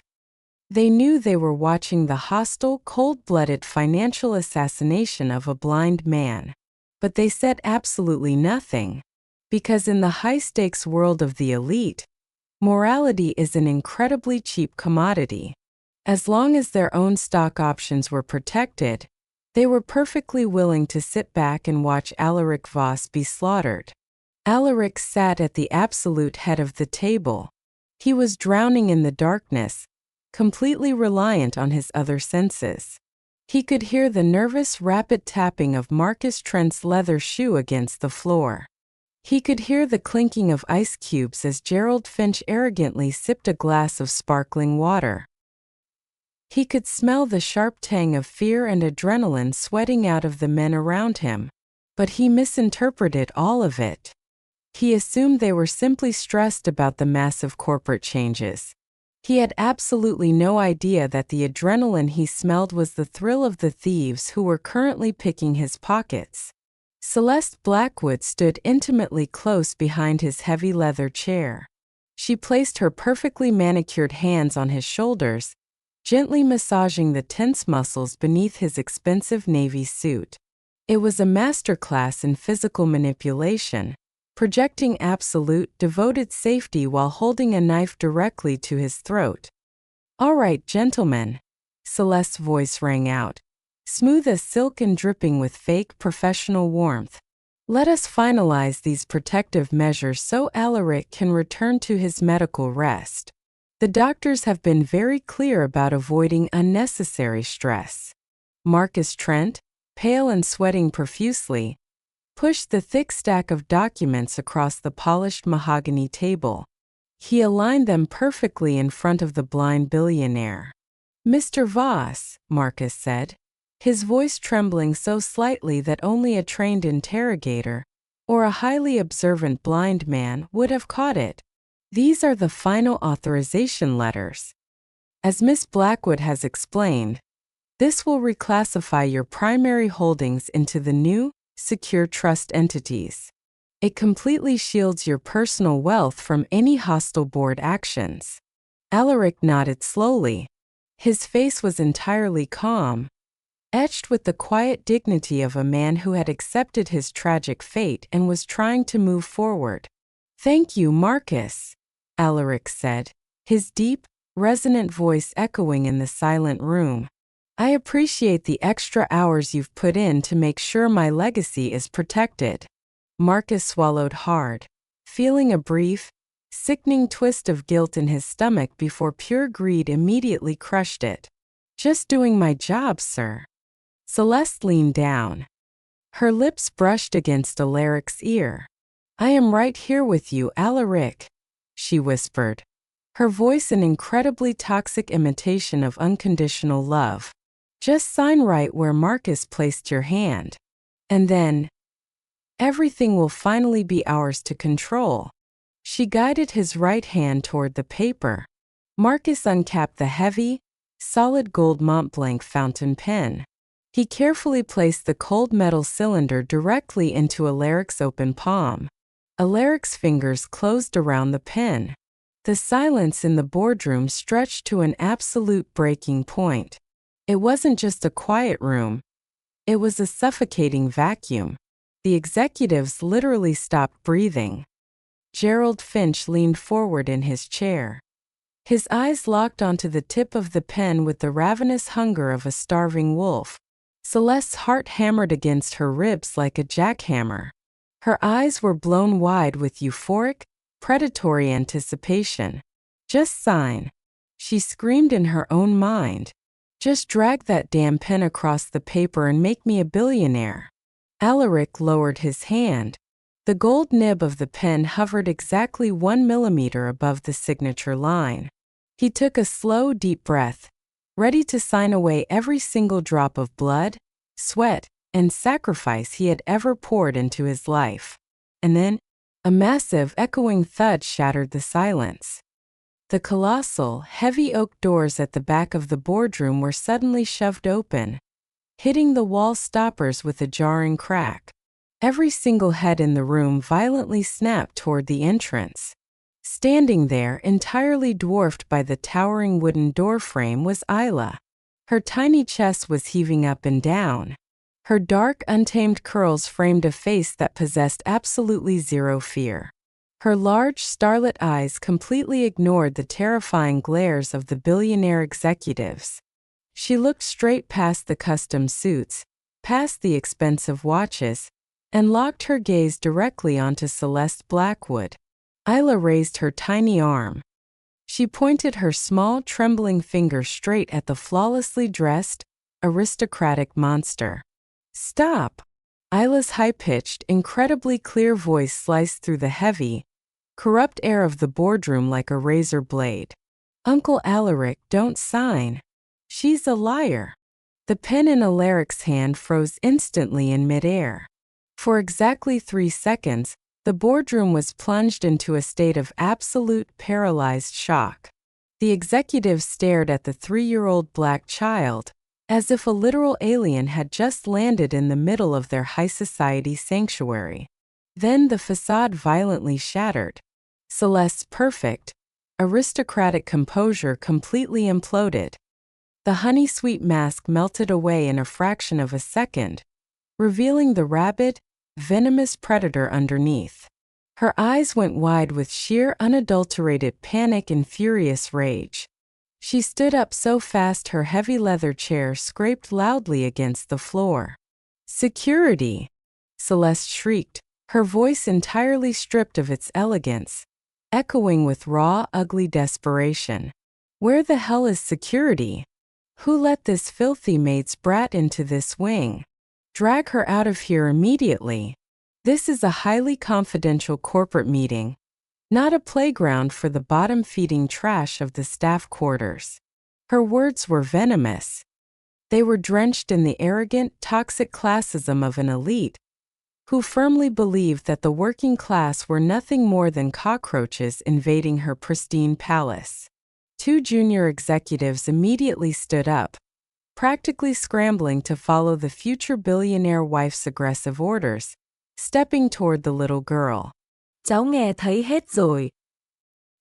They knew they were watching the hostile, cold-blooded financial assassination of a blind man. But they said absolutely nothing, because in the high-stakes world of the elite, morality is an incredibly cheap commodity. As long as their own stock options were protected, they were perfectly willing to sit back and watch Alaric Voss be slaughtered. Alaric sat at the absolute head of the table. He was drowning in the darkness, completely reliant on his other senses. He could hear the nervous, rapid tapping of Marcus Trent's leather shoe against the floor. He could hear the clinking of ice cubes as Gerald Finch arrogantly sipped a glass of sparkling water. He could smell the sharp tang of fear and adrenaline sweating out of the men around him, but he misinterpreted all of it. He assumed they were simply stressed about the massive corporate changes. He had absolutely no idea that the adrenaline he smelled was the thrill of the thieves who were currently picking his pockets. Celeste Blackwood stood intimately close behind his heavy leather chair. She placed her perfectly manicured hands on his shoulders, gently massaging the tense muscles beneath his expensive navy suit. It was a masterclass in physical manipulation, projecting absolute, devoted safety while holding a knife directly to his throat. "All right, gentlemen," Celeste's voice rang out, smooth as silk and dripping with fake professional warmth. "Let us finalize these protective measures so Alaric can return to his medical rest. The doctors have been very clear about avoiding unnecessary stress." Marcus Trent, pale and sweating profusely, pushed the thick stack of documents across the polished mahogany table. He aligned them perfectly in front of the blind billionaire. "Mr. Voss," Marcus said, his voice trembling so slightly that only a trained interrogator or a highly observant blind man would have caught it. "These are the final authorization letters. As Miss Blackwood has explained, this will reclassify your primary holdings into the new, secure trust entities. It completely shields your personal wealth from any hostile board actions." Alaric nodded slowly. His face was entirely calm, etched with the quiet dignity of a man who had accepted his tragic fate and was trying to move forward. "Thank you, Marcus," Alaric said, his deep, resonant voice echoing in the silent room. "I appreciate the extra hours you've put in to make sure my legacy is protected." Marcus swallowed hard, feeling a brief, sickening twist of guilt in his stomach before pure greed immediately crushed it. "Just doing my job, sir." Celeste leaned down. Her lips brushed against Alaric's ear. "I am right here with you, Alaric," she whispered. her voice an incredibly toxic imitation of unconditional love. Just sign right where Marcus placed your hand. And then, everything will finally be ours to control. She guided his right hand toward the paper. Marcus uncapped the heavy, solid gold Montblanc fountain pen. He carefully placed the cold metal cylinder directly into Alaric's open palm. Alaric's fingers closed around the pen. The silence in the boardroom stretched to an absolute breaking point. It wasn't just a quiet room. It was a suffocating vacuum. The executives literally stopped breathing. Gerald Finch leaned forward in his chair. His eyes locked onto the tip of the pen with the ravenous hunger of a starving wolf. Celeste's heart hammered against her ribs like a jackhammer. Her eyes were blown wide with euphoric, predatory anticipation. Just sign, she screamed in her own mind. Just drag that damn pen across the paper and make me a billionaire. Alaric lowered his hand. The gold nib of the pen hovered exactly 1 millimeter above the signature line. He took a slow, deep breath, ready to sign away every single drop of blood, sweat, and sacrifice he had ever poured into his life. And then, a massive, echoing thud shattered the silence. The colossal, heavy oak doors at the back of the boardroom were suddenly shoved open, hitting the wall stoppers with a jarring crack. Every single head in the room violently snapped toward the entrance. Standing there, entirely dwarfed by the towering wooden doorframe, was Isla. Her tiny chest was heaving up and down. Her dark, untamed curls framed a face that possessed absolutely zero fear. Her large, starlit eyes completely ignored the terrifying glares of the billionaire executives. She looked straight past the custom suits, past the expensive watches, and locked her gaze directly onto Celeste Blackwood. Isla raised her tiny arm. She pointed her small, trembling finger straight at the flawlessly dressed, aristocratic monster. "Stop!" Isla's high-pitched, incredibly clear voice sliced through the heavy, corrupt air of the boardroom like a razor blade. "Uncle Alaric, don't sign. She's a liar." The pen in Alaric's hand froze instantly in midair. For exactly 3 seconds, the boardroom was plunged into a state of absolute paralyzed shock. The executives stared at the 3-year-old black child, as if a literal alien had just landed in the middle of their high society sanctuary. Then the facade violently shattered. Celeste's perfect, aristocratic composure completely imploded. The honey-sweet mask melted away in a fraction of a second, revealing the rabid, venomous predator underneath. Her eyes went wide with sheer, unadulterated panic and furious rage. She stood up so fast her heavy leather chair scraped loudly against the floor. "Security!" Celeste shrieked, her voice entirely stripped of its elegance, echoing with raw, ugly desperation. "Where the hell is security? Who let this filthy maid's brat into this wing? Drag her out of here immediately. This is a highly confidential corporate meeting, not a playground for the bottom-feeding trash of the staff quarters." Her words were venomous. They were drenched in the arrogant, toxic classism of an elite who firmly believed that the working class were nothing more than cockroaches invading her pristine palace. 2 junior executives immediately stood up, practically scrambling to follow the future billionaire wife's aggressive orders, stepping toward the little girl. Cháu nghe thấy hết rồi.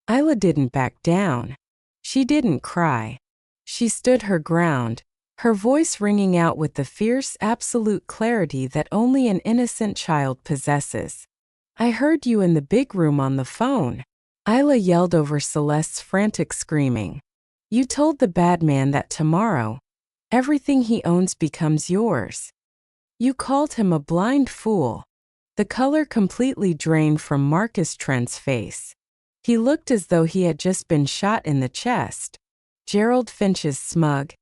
Isla didn't back down. She didn't cry. She stood her ground, her voice ringing out with the fierce, absolute clarity that only an innocent child possesses. "I heard you in the big room on the phone," Isla yelled over Celeste's frantic screaming. "You told the bad man that tomorrow, everything he owns becomes yours. You called him a blind fool." The color completely drained from Marcus Trent's face. He looked as though he had just been shot in the chest. Gerald Finch's smug,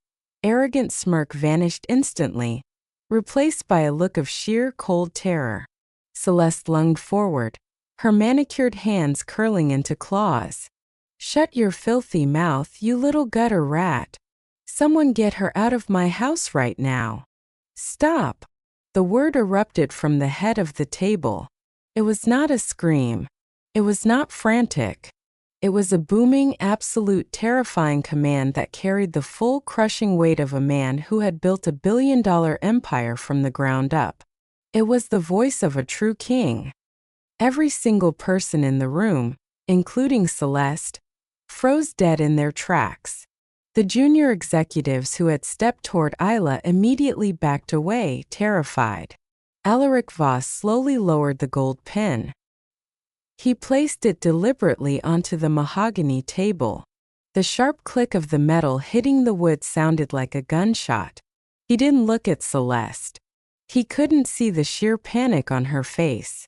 arrogant smirk vanished instantly, replaced by a look of sheer, cold terror. Celeste lunged forward, her manicured hands curling into claws. Shut your filthy mouth, you little gutter rat. Someone get her out of my house right now. Stop! The word erupted from the head of the table. It was not a scream. It was not frantic. It was a booming, absolute, terrifying command that carried the full, crushing weight of a man who had built a billion-dollar empire from the ground up. It was the voice of a true king. Every single person in the room, including Celeste, froze dead in their tracks. The junior executives who had stepped toward Isla immediately backed away, terrified. Alaric Voss slowly lowered the gold pen. He placed it deliberately onto the mahogany table. The sharp click of the metal hitting the wood sounded like a gunshot. He didn't look at Celeste. He couldn't see the sheer panic on her face.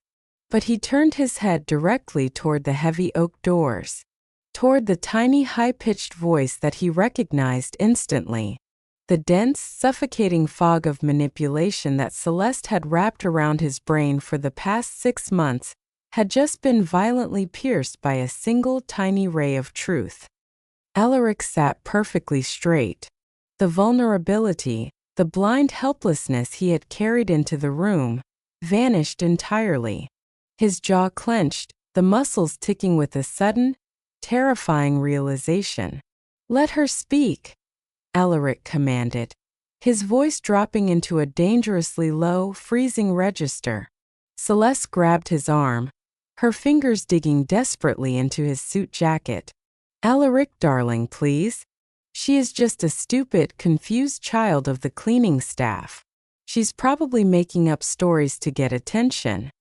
But he turned his head directly toward the heavy oak doors, toward the tiny high-pitched voice that he recognized instantly. The dense, suffocating fog of manipulation that Celeste had wrapped around his brain for the past 6 months had just been violently pierced by a single tiny ray of truth. Alaric sat perfectly straight. The vulnerability, the blind helplessness he had carried into the room, vanished entirely. His jaw clenched, the muscles ticking with a sudden, terrifying realization. "Let her speak," Alaric commanded, his voice dropping into a dangerously low, freezing register. Celeste grabbed his arm, her fingers digging desperately into his suit jacket. "Alaric, darling, please. She is just a stupid, confused child of the cleaning staff. She's probably making up stories to get attention.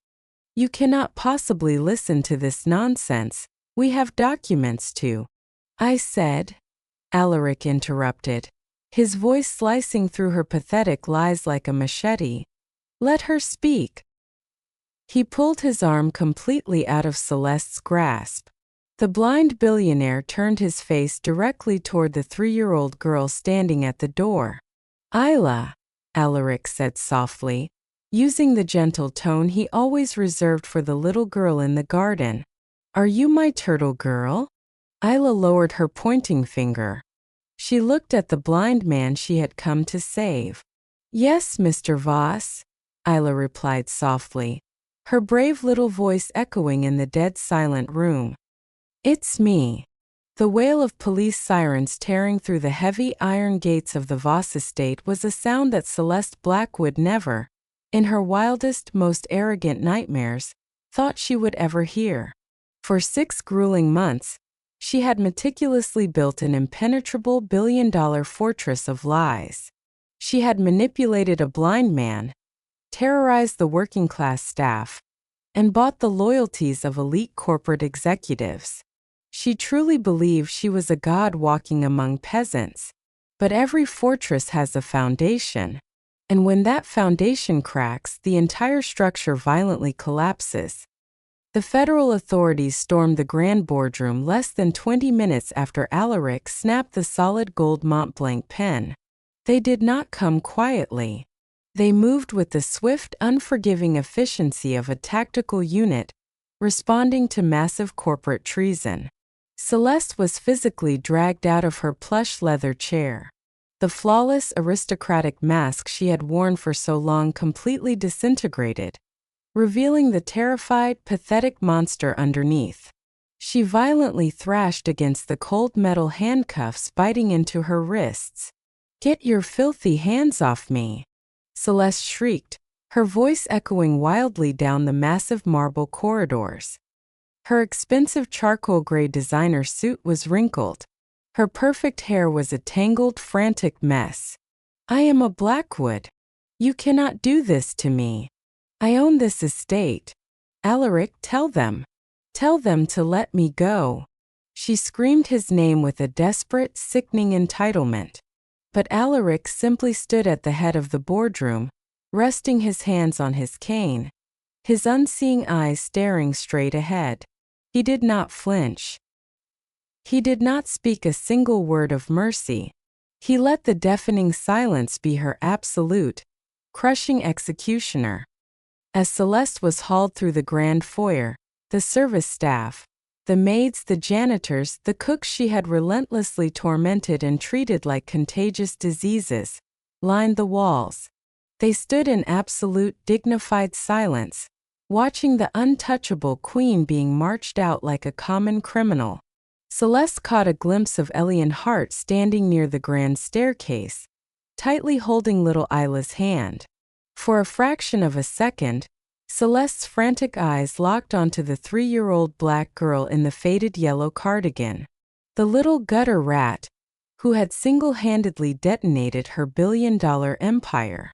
You cannot possibly listen to this nonsense. We have documents to." "I said," Alaric interrupted, his voice slicing through her pathetic lies like a machete, "let her speak." He pulled his arm completely out of Celeste's grasp. The blind billionaire turned his face directly toward the 3-year-old girl standing at the door. "Isla," Alaric said softly, using the gentle tone he always reserved for the little girl in the garden. "Are you my turtle girl?" Isla lowered her pointing finger. She looked at the blind man she had come to save. "Yes, Mr. Voss," Isla replied softly, her brave little voice echoing in the dead silent room. "It's me." The wail of police sirens tearing through the heavy iron gates of the Voss estate was a sound that Celeste Blackwood never, in her wildest, most arrogant nightmares, thought she would ever hear. For 6 grueling months, she had meticulously built an impenetrable billion-dollar fortress of lies. She had manipulated a blind man, terrorized the working-class staff, and bought the loyalties of elite corporate executives. She truly believed she was a god walking among peasants. But every fortress has a foundation, and when that foundation cracks, the entire structure violently collapses. The federal authorities stormed the grand boardroom less than 20 minutes after Alaric snapped the solid gold Montblanc pen. They did not come quietly. They moved with the swift, unforgiving efficiency of a tactical unit, responding to massive corporate treason. Celeste was physically dragged out of her plush leather chair. The flawless, aristocratic mask she had worn for so long completely disintegrated, revealing the terrified, pathetic monster underneath. She violently thrashed against the cold metal handcuffs biting into her wrists. "Get your filthy hands off me!" Celeste shrieked, her voice echoing wildly down the massive marble corridors. Her expensive charcoal gray designer suit was wrinkled. Her perfect hair was a tangled, frantic mess. "I am a Blackwood. You cannot do this to me. I own this estate. Alaric, tell them. Tell them to let me go." She screamed his name with a desperate, sickening entitlement. But Alaric simply stood at the head of the boardroom, resting his hands on his cane, his unseeing eyes staring straight ahead. He did not flinch. He did not speak a single word of mercy. He let the deafening silence be her absolute, crushing executioner. As Celeste was hauled through the grand foyer, the service staff, the maids, the janitors, the cooks she had relentlessly tormented and treated like contagious diseases, lined the walls. They stood in absolute, dignified silence, watching the untouchable queen being marched out like a common criminal. Celeste caught a glimpse of Elian Hart standing near the grand staircase, tightly holding little Isla's hand. For a fraction of a second, Celeste's frantic eyes locked onto the 3-year-old black girl in the faded yellow cardigan. The little gutter rat, who had single-handedly detonated her billion-dollar empire.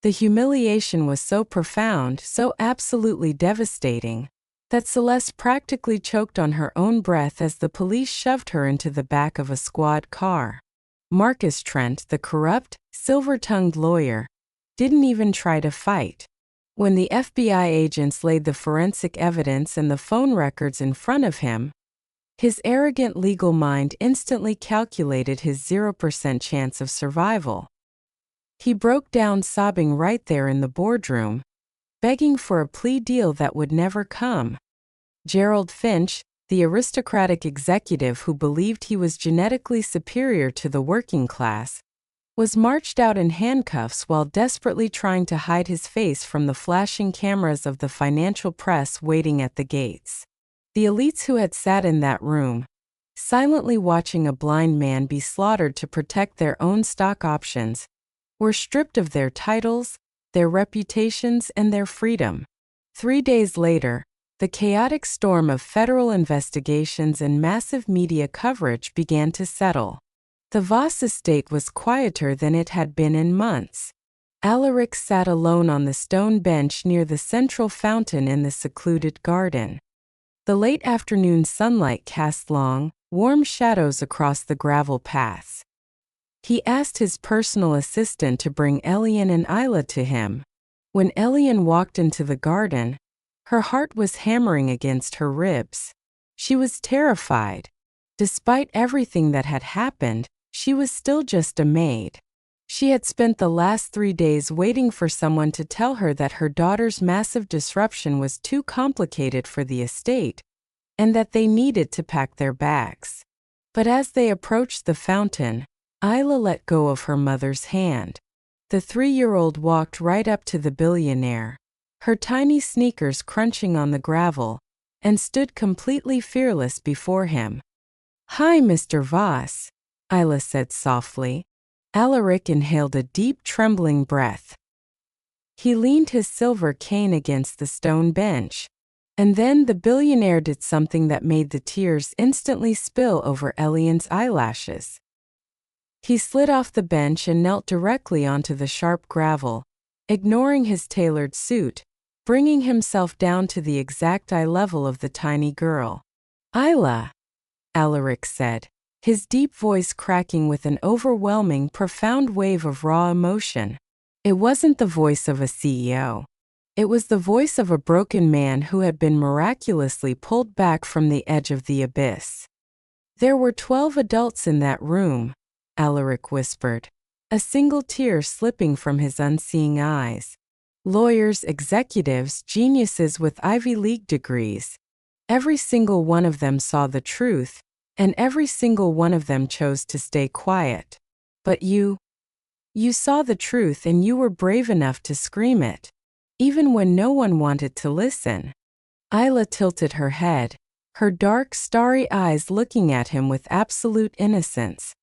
The humiliation was so profound, so absolutely devastating, that Celeste practically choked on her own breath as the police shoved her into the back of a squad car. Marcus Trent, the corrupt, silver-tongued lawyer, didn't even try to fight. When the FBI agents laid the forensic evidence and the phone records in front of him, his arrogant legal mind instantly calculated his 0% chance of survival. He broke down sobbing right there in the boardroom, begging for a plea deal that would never come. Gerald Finch, the aristocratic executive who believed he was genetically superior to the working class, was marched out in handcuffs while desperately trying to hide his face from the flashing cameras of the financial press waiting at the gates. The elites who had sat in that room, silently watching a blind man be slaughtered to protect their own stock options, were stripped of their titles, their reputations, and their freedom. 3 days later, the chaotic storm of federal investigations and massive media coverage began to settle. The BUZ estate was quieter than it had been in months. Alaric sat alone on the stone bench near the central fountain in the secluded garden. The late afternoon sunlight cast long, warm shadows across the gravel paths. He asked his personal assistant to bring Elian and Isla to him. When Elian walked into the garden, her heart was hammering against her ribs. She was terrified. Despite everything that had happened, she was still just a maid. She had spent the last 3 days waiting for someone to tell her that her daughter's massive disruption was too complicated for the estate, and that they needed to pack their bags. But as they approached the fountain, Isla let go of her mother's hand. The 3-year-old walked right up to the billionaire, her tiny sneakers crunching on the gravel, and stood completely fearless before him. "Hi, Mr. Voss," Isla said softly. Alaric inhaled a deep, trembling breath. He leaned his silver cane against the stone bench, and then the billionaire did something that made the tears instantly spill over Elian's eyelashes. He slid off the bench and knelt directly onto the sharp gravel, ignoring his tailored suit, bringing himself down to the exact eye level of the tiny girl. "Isla," Alaric said, his deep voice cracking with an overwhelming, profound wave of raw emotion. It wasn't the voice of a CEO. It was the voice of a broken man who had been miraculously pulled back from the edge of the abyss. "There were 12 adults in that room," Alaric whispered, a single tear slipping from his unseeing eyes. "Lawyers, executives, geniuses with Ivy League degrees. Every single one of them saw the truth, and every single one of them chose to stay quiet. But you saw the truth and you were brave enough to scream it, even when no one wanted to listen." Isla tilted her head, her dark, starry eyes looking at him with absolute innocence.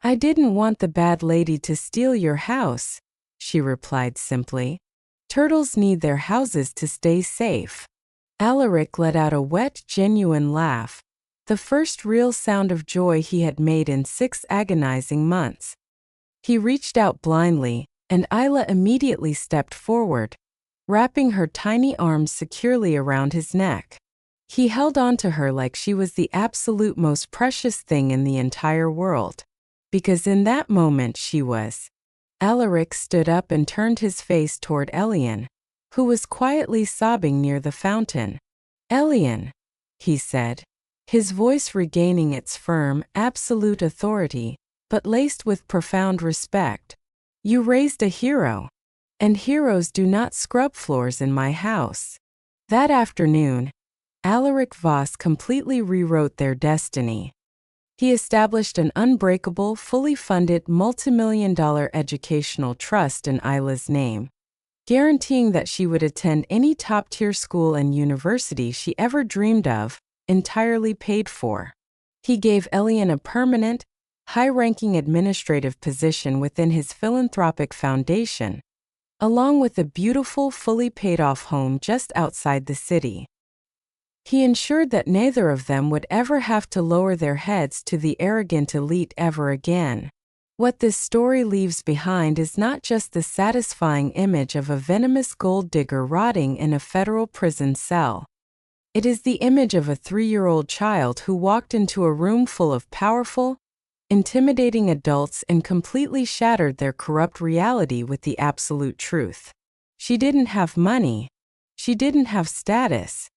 "I didn't want the bad lady to steal your house," she replied simply. "Turtles need their houses to stay safe." Alaric let out a wet, genuine laugh, the first real sound of joy he had made in 6 agonizing months. He reached out blindly, and Isla immediately stepped forward, wrapping her tiny arms securely around his neck. He held on to her like she was the absolute most precious thing in the entire world. Because in that moment she was. Alaric stood up and turned his face toward Elian, who was quietly sobbing near the fountain. "Elian," he said, his voice regaining its firm, absolute authority, but laced with profound respect. "You raised a hero, and heroes do not scrub floors in my house." That afternoon, Alaric Voss completely rewrote their destiny. He established an unbreakable, fully funded, multimillion-dollar educational trust in Isla's name, guaranteeing that she would attend any top-tier school and university she ever dreamed of, entirely paid for. He gave Elian a permanent, high-ranking administrative position within his philanthropic foundation, along with a beautiful, fully paid-off home just outside the city. He ensured that neither of them would ever have to lower their heads to the arrogant elite ever again. What this story leaves behind is not just the satisfying image of a venomous gold digger rotting in a federal prison cell. It is the image of a 3-year-old child who walked into a room full of powerful, intimidating adults and completely shattered their corrupt reality with the absolute truth. She didn't have money. She didn't have status.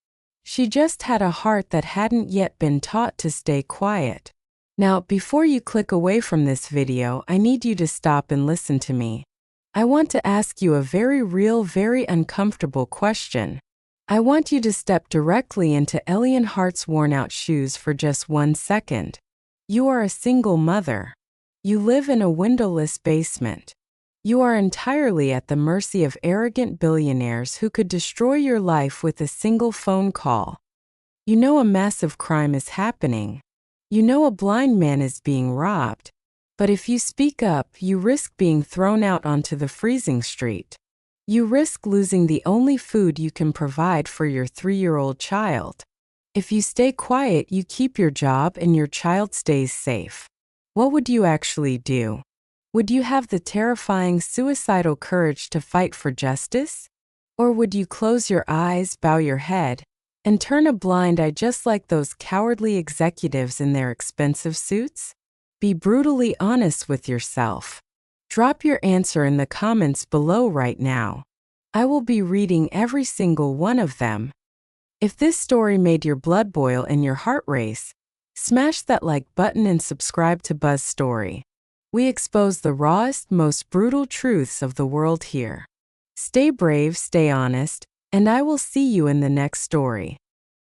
She just had a heart that hadn't yet been taught to stay quiet. Now, before you click away from this video, I need you to stop and listen to me. I want to ask you a very real, very uncomfortable question. I want you to step directly into Elian Hart's worn-out shoes for just 1 second. You are a single mother. You live in a windowless basement. You are entirely at the mercy of arrogant billionaires who could destroy your life with a single phone call. You know a massive crime is happening. You know a blind man is being robbed. But if you speak up, you risk being thrown out onto the freezing street. You risk losing the only food you can provide for your 3-year-old child. If you stay quiet, you keep your job and your child stays safe. What would you actually do? Would you have the terrifying, suicidal courage to fight for justice? Or would you close your eyes, bow your head, and turn a blind eye just like those cowardly executives in their expensive suits? Be brutally honest with yourself. Drop your answer in the comments below right now. I will be reading every single one of them. If this story made your blood boil and your heart race, smash that like button and subscribe to BUZ Story. We expose the rawest, most brutal truths of the world here. Stay brave, stay honest, and I will see you in the next story.